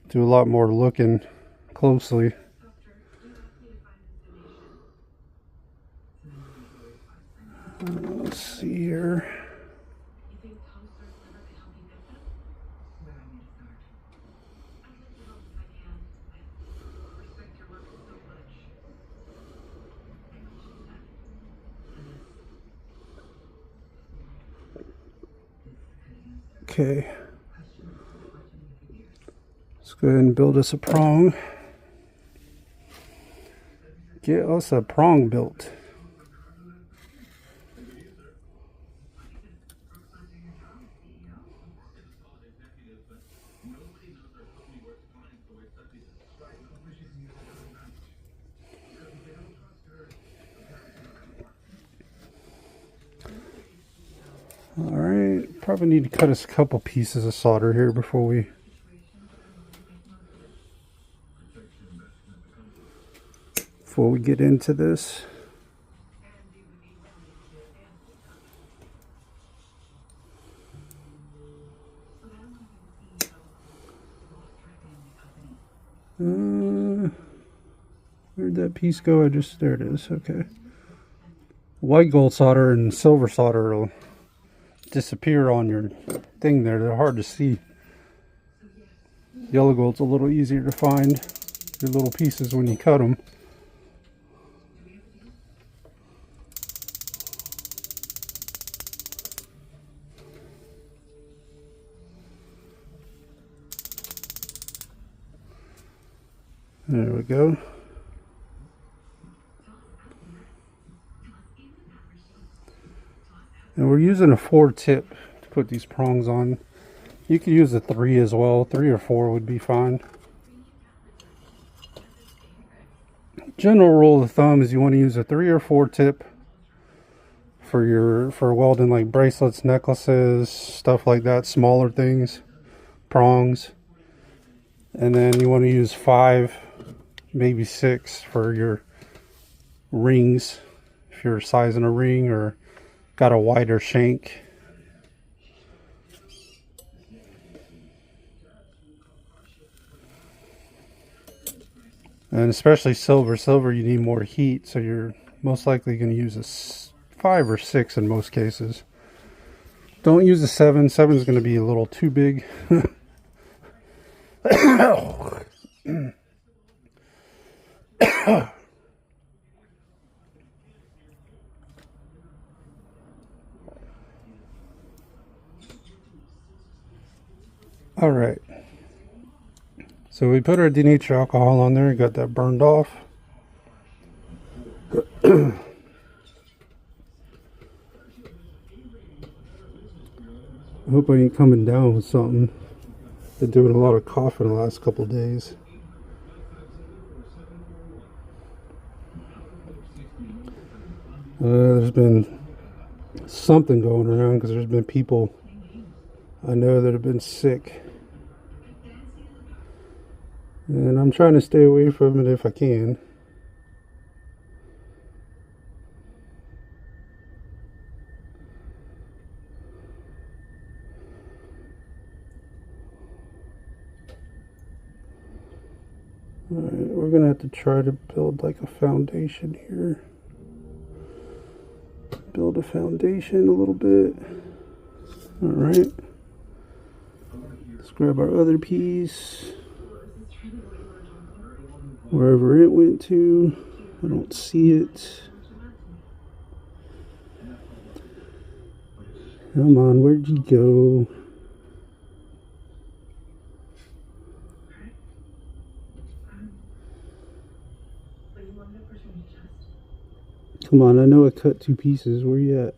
do a lot more looking closely. Let's see here. You think Comstock's liver could help you get them? Where I need to start. I'd like to help if I can. I respect your work so much. I appreciate that. Okay. Let's go ahead and build us a prong. Get us a prong built. Alright, probably need to cut us a couple pieces of solder here before we get into this. Where'd that piece go? There it is. Okay. White gold solder and silver solder will disappear on your thing there. They're hard to see. Yellow gold's a little easier to find. your little pieces when you cut them. There we go. And we're using a 4 tip to put these prongs on. You could use a 3 as well. 3 or 4 would be fine. General rule of thumb is you want to use a 3 or 4 tip for welding like bracelets, necklaces, stuff like that, smaller things, prongs. And then you want to use 5, maybe 6 for your rings, if you're sizing a ring or got a wider shank. And especially silver. Silver, you need more heat, so you're most likely going to use a 5 or 6 in most cases. Don't use a 7. 7 is going to be a little too big. All right. So we put our denatured alcohol on there, got that burned off. I hope I ain't coming down with something. Been doing a lot of coughing the last couple of days. There's been something going around because there's been people I know that have been sick. And I'm trying to stay away from it if I can. Alright, we're gonna have to try to build like a foundation here. Build a foundation a little bit. Alright. Let's grab our other piece. Wherever it went to, I don't see it. Come on, where'd you go? Come on, I know I cut 2 pieces. Where you at?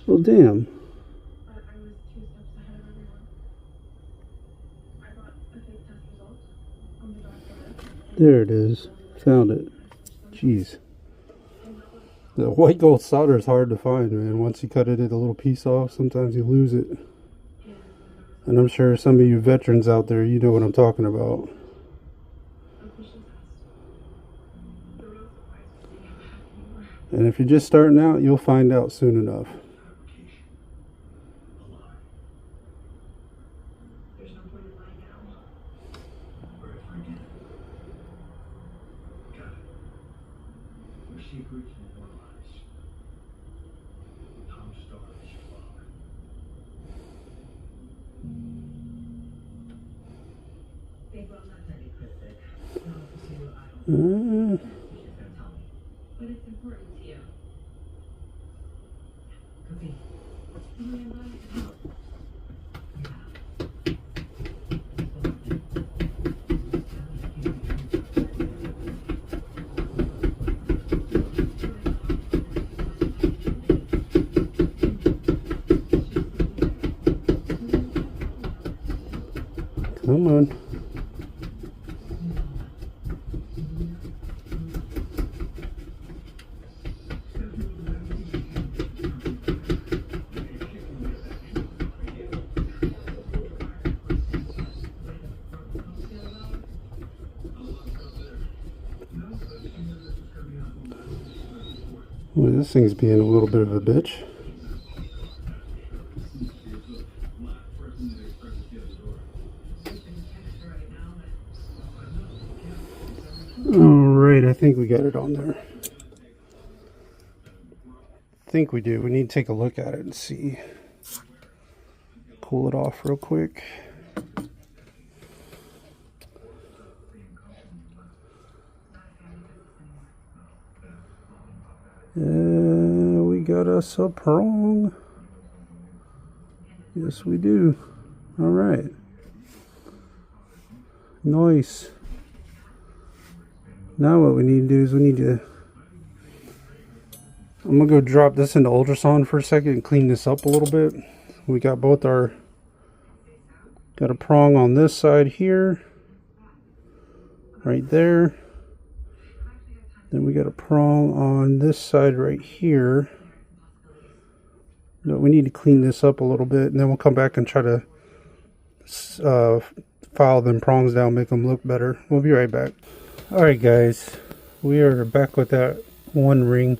Well, damn. There it is. Found it. Jeez. The white gold solder is hard to find, man. Once you cut it a little piece off, sometimes you lose it. And I'm sure some of you veterans out there, you know what I'm talking about. And if you're just starting out, you'll find out soon enough. But it's important to you. Okay. Come on. Well, this thing's being a little bit of a bitch. Alright, I think we got it on there. think we do. We need to take a look at it and see. Cool it off real quick. We got us a prong. Yes, we do. All right. Nice. Now what we need to do is I'm gonna go drop this into ultrasound for a second and clean this up a little bit. We got got a prong on this side here, right there. Then we got a prong on this side right here. But we need to clean this up a little bit, and then we'll come back and try to file them prongs down, make them look better. We'll be right back. Alright guys, we are back with that one ring.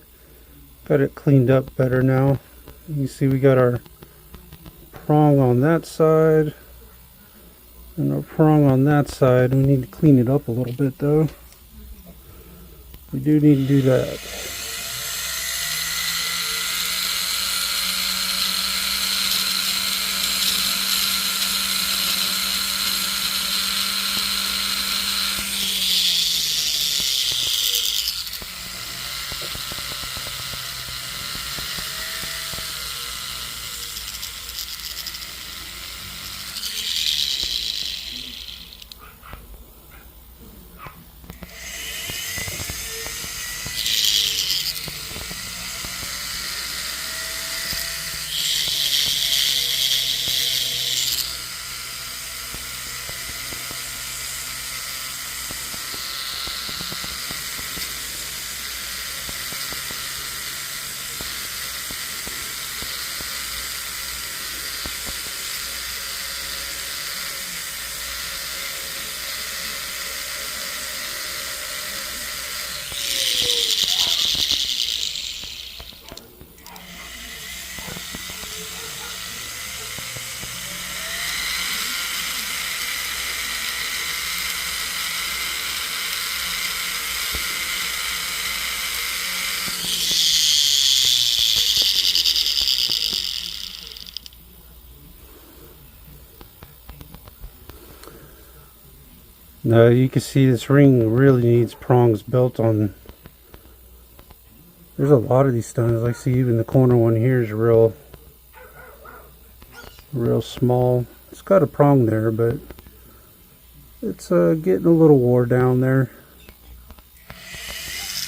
Got it cleaned up better now. You see we got our prong on that side and our prong on that side. We need to clean it up a little bit though. We do need to do that. Now you can see this ring really needs prongs built on. There's a lot of these stones. I see even the corner one here is real small. It's got a prong there, but it's getting a little wore down there.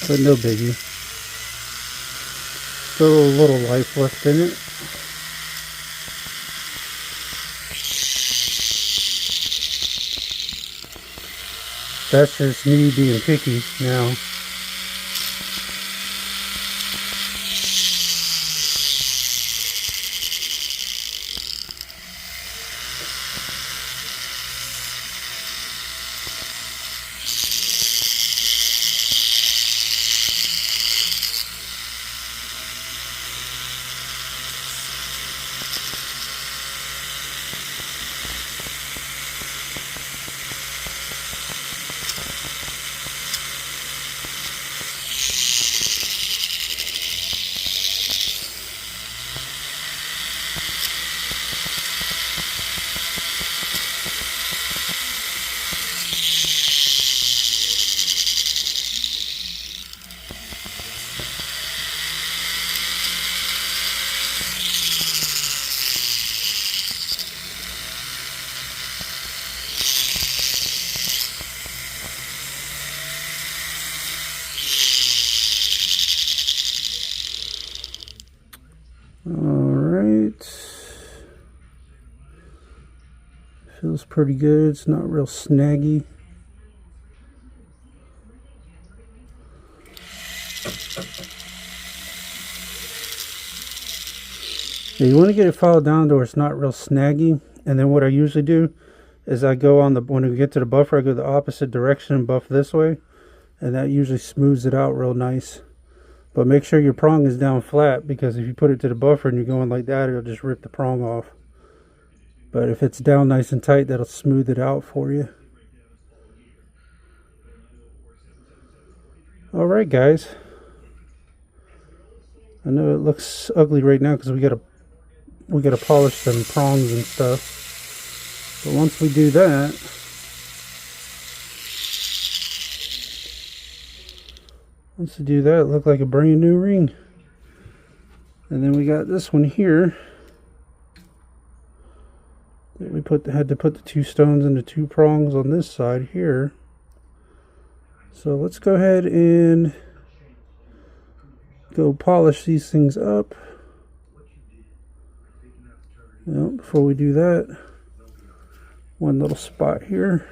But no biggie. Still a little life left in it. That's just me being picky now. Feels pretty good. It's not real snaggy. Yeah, you want to get it filed down to where it's not real snaggy. And then what I usually do is I go on when we get to the buffer, I go the opposite direction and buff this way. And that usually smooths it out real nice. But make sure your prong is down flat, because if you put it to the buffer and you're going like that, it'll just rip the prong off. But if it's down nice and tight, that'll smooth it out for you. Alright guys. I know it looks ugly right now because we gotta polish them prongs and stuff. But once we do that, it look like a brand new ring. And then we got this one here that we had to put the 2 stones and the 2 prongs on this side here. So let's go ahead and go polish these things up. Well, before we do that, one little spot here.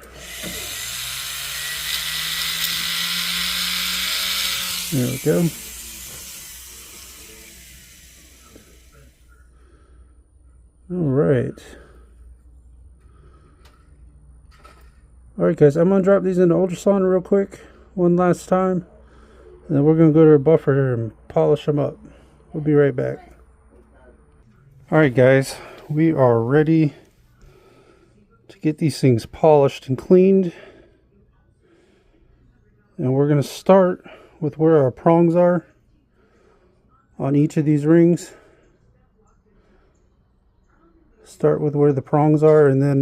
There we go. Alright. Alright guys, I'm going to drop these into ultrasound real quick one last time. And then we're going to go to our buffer and polish them up. We'll be right back. Alright guys, we are ready to get these things polished and cleaned. And we're going to start with where our prongs are on each of these rings. Start with where the prongs are, and then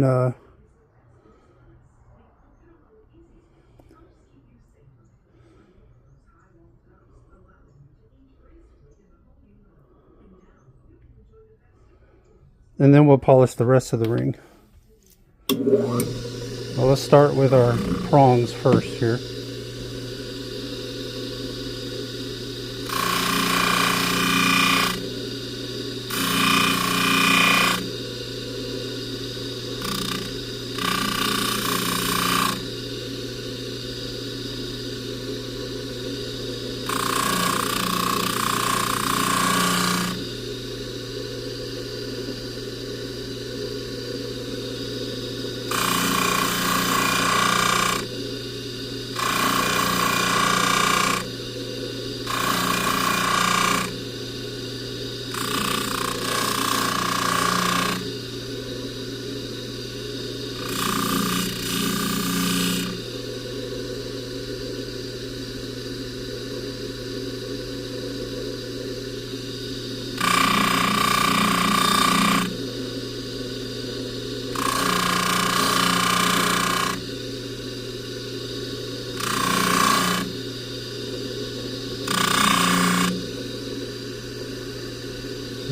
we'll polish the rest of the ring. Well, let's start with our prongs first here.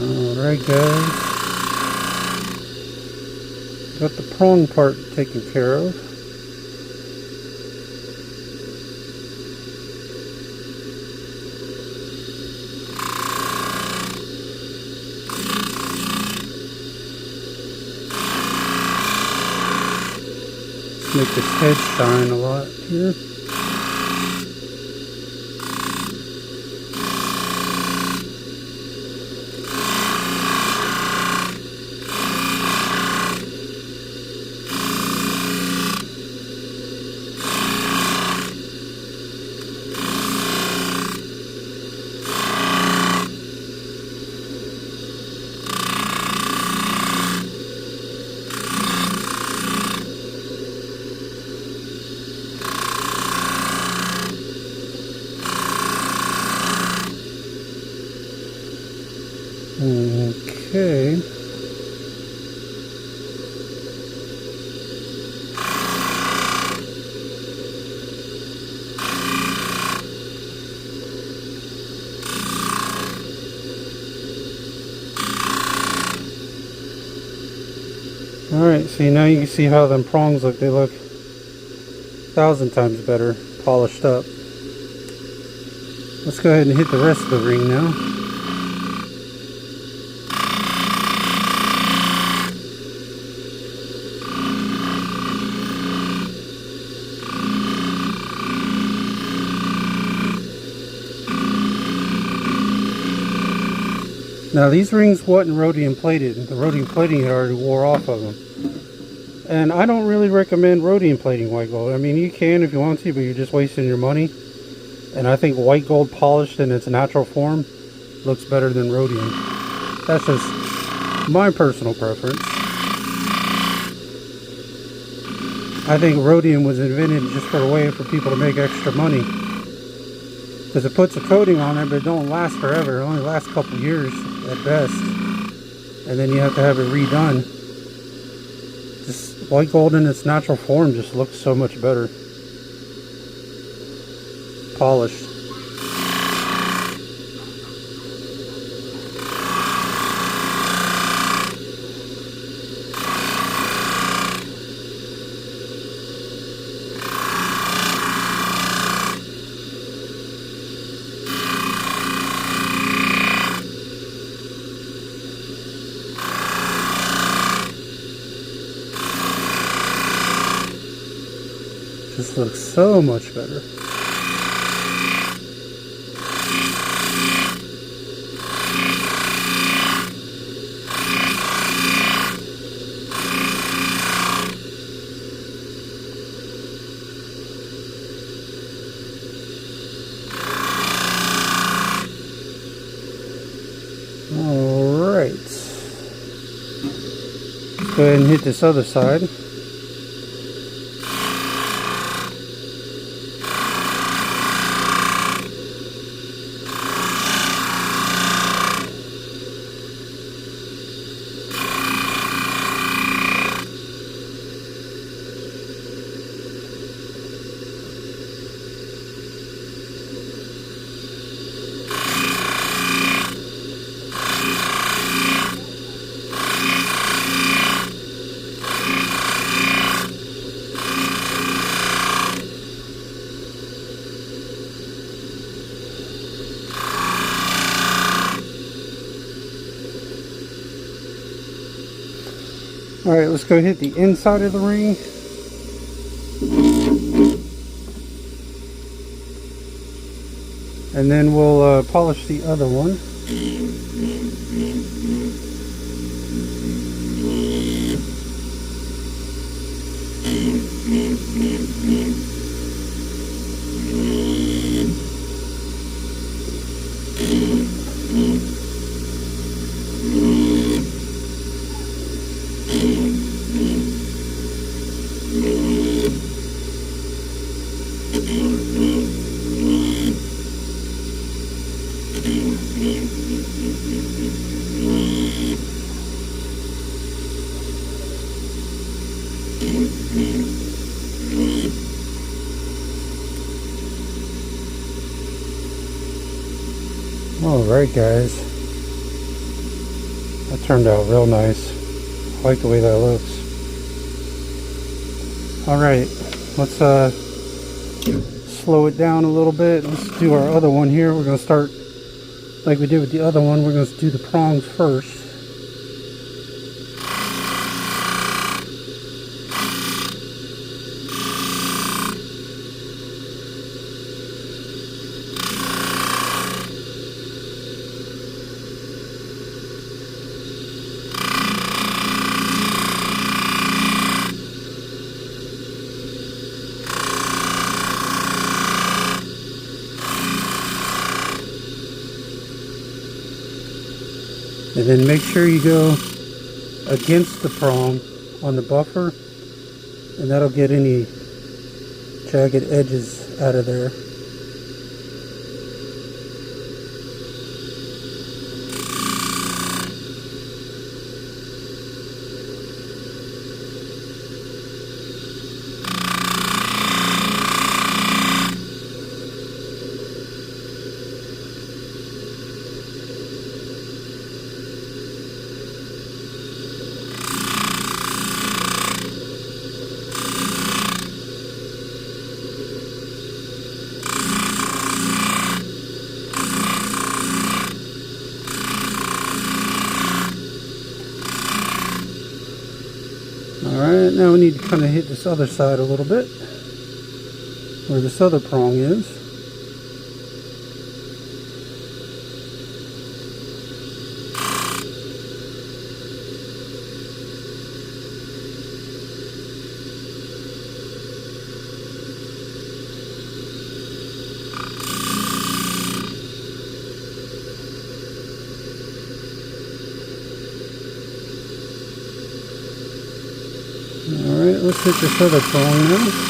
Alright guys, got the prong part taken care of. Let's make this head shine a lot here. Okay. Alright, see, now you can see how them prongs look. They look 1,000 times better polished up. Let's go ahead and hit the rest of the ring now. Now these rings wasn't rhodium plated. The rhodium plating had already wore off of them. And I don't really recommend rhodium plating white gold. I mean, you can if you want to, but you're just wasting your money. And I think white gold polished in its natural form looks better than rhodium. That's just my personal preference. I think rhodium was invented just for a way for people to make extra money. because it puts a coating on it, but it don't last forever. It only lasts a couple years at best, and then you have to have it redone. Just white gold in its natural form just looks so much better, polished. This looks so much better. All right. Let's go ahead and hit this other side. Alright, let's go hit the inside of the ring. And then we'll polish the other one. Alright guys, that turned out real nice. I like the way that looks. Alright, let's slow it down a little bit. Let's do our other one here. We're going to start like we did with the other one. We're going to do the prongs first. And then make sure you go against the prong on the buffer, and that'll get any jagged edges out of there. Alright, now we need to kind of hit this other side a little bit, where this other prong is. Alright, let's hit this other prong now.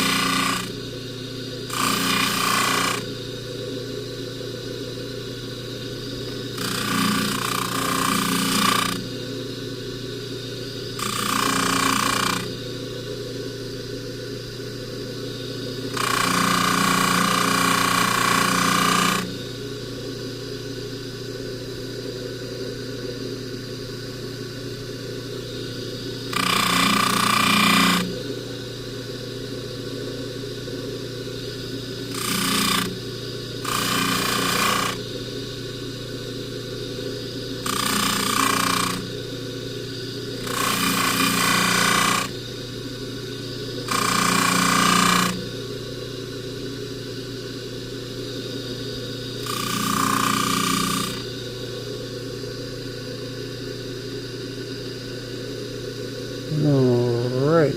Alright.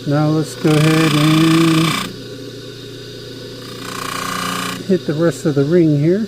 Now let's go ahead and hit the rest of the ring here.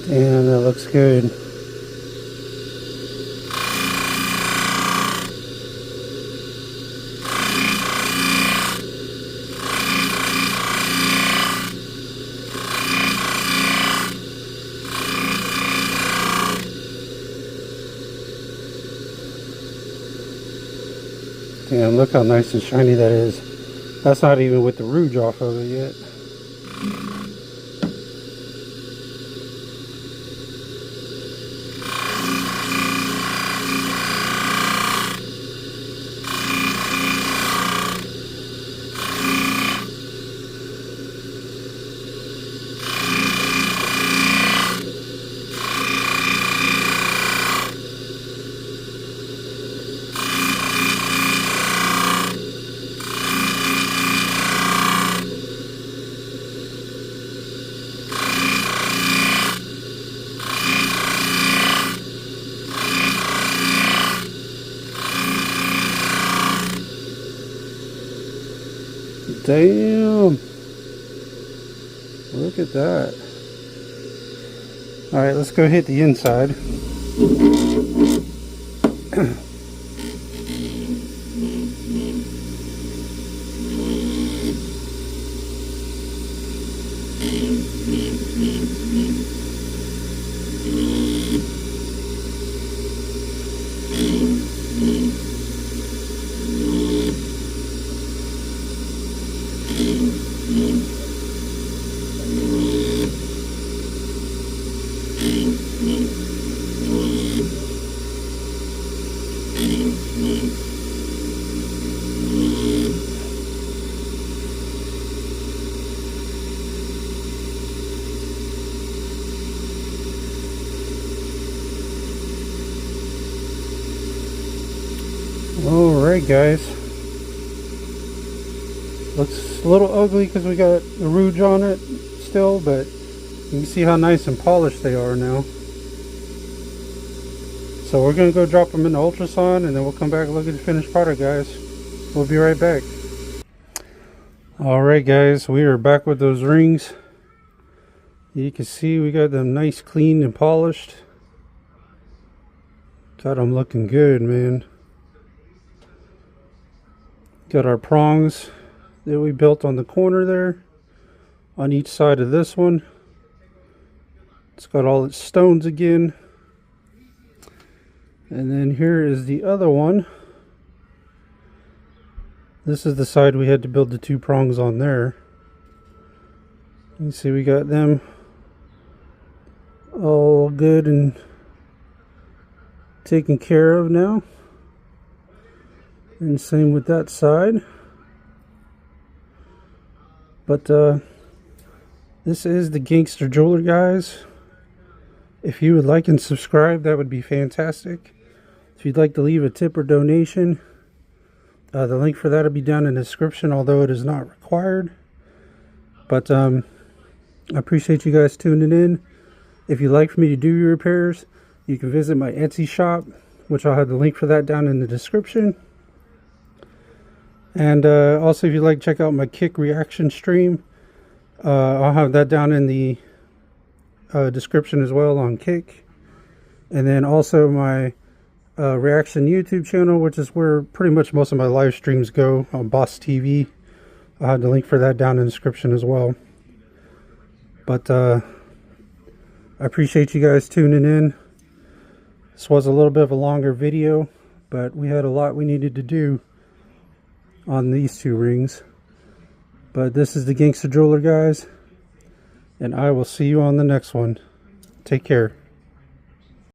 And that looks good. Damn, look how nice and shiny that is. That's not even with the rouge off of it yet. Damn. Look at that. Alright, let's go hit the inside. Alright guys, looks a little ugly because we got the rouge on it still, but you can see how nice and polished they are now. So we're going to go drop them in the ultrasound and then we'll come back and look at the finished product, guys. We'll be right back. Alright guys, we are back with those rings. You can see we got them nice, clean and polished. Got them looking good, man. Got our prongs that we built on the corner there, on each side of this one. It's got all its stones again. And then here is the other one. This is the side we had to build the two prongs on there. You see we got them all all good and taken care of now. And same with that side. But this is the Gangster Jeweler, guys. If you would like and subscribe, that would be fantastic. If you'd like to leave a tip or donation, the link for that will be down in the description, although it is not required. But I appreciate you guys tuning in. If you'd like for me to do your repairs, you can visit my Etsy shop, which I'll have the link for that down in the description. And also, if you'd like to check out my Kick reaction stream, I'll have that down in the description as well on Kick. And then also my reaction YouTube channel, which is where pretty much most of my live streams go, on Boss TV. I'll have the link for that down in the description as well. But I appreciate you guys tuning in. This was a little bit of a longer video, but we had a lot we needed to do on these two rings. But this is the Gangster Jeweler, guys, and I will see you on the next one. Take care.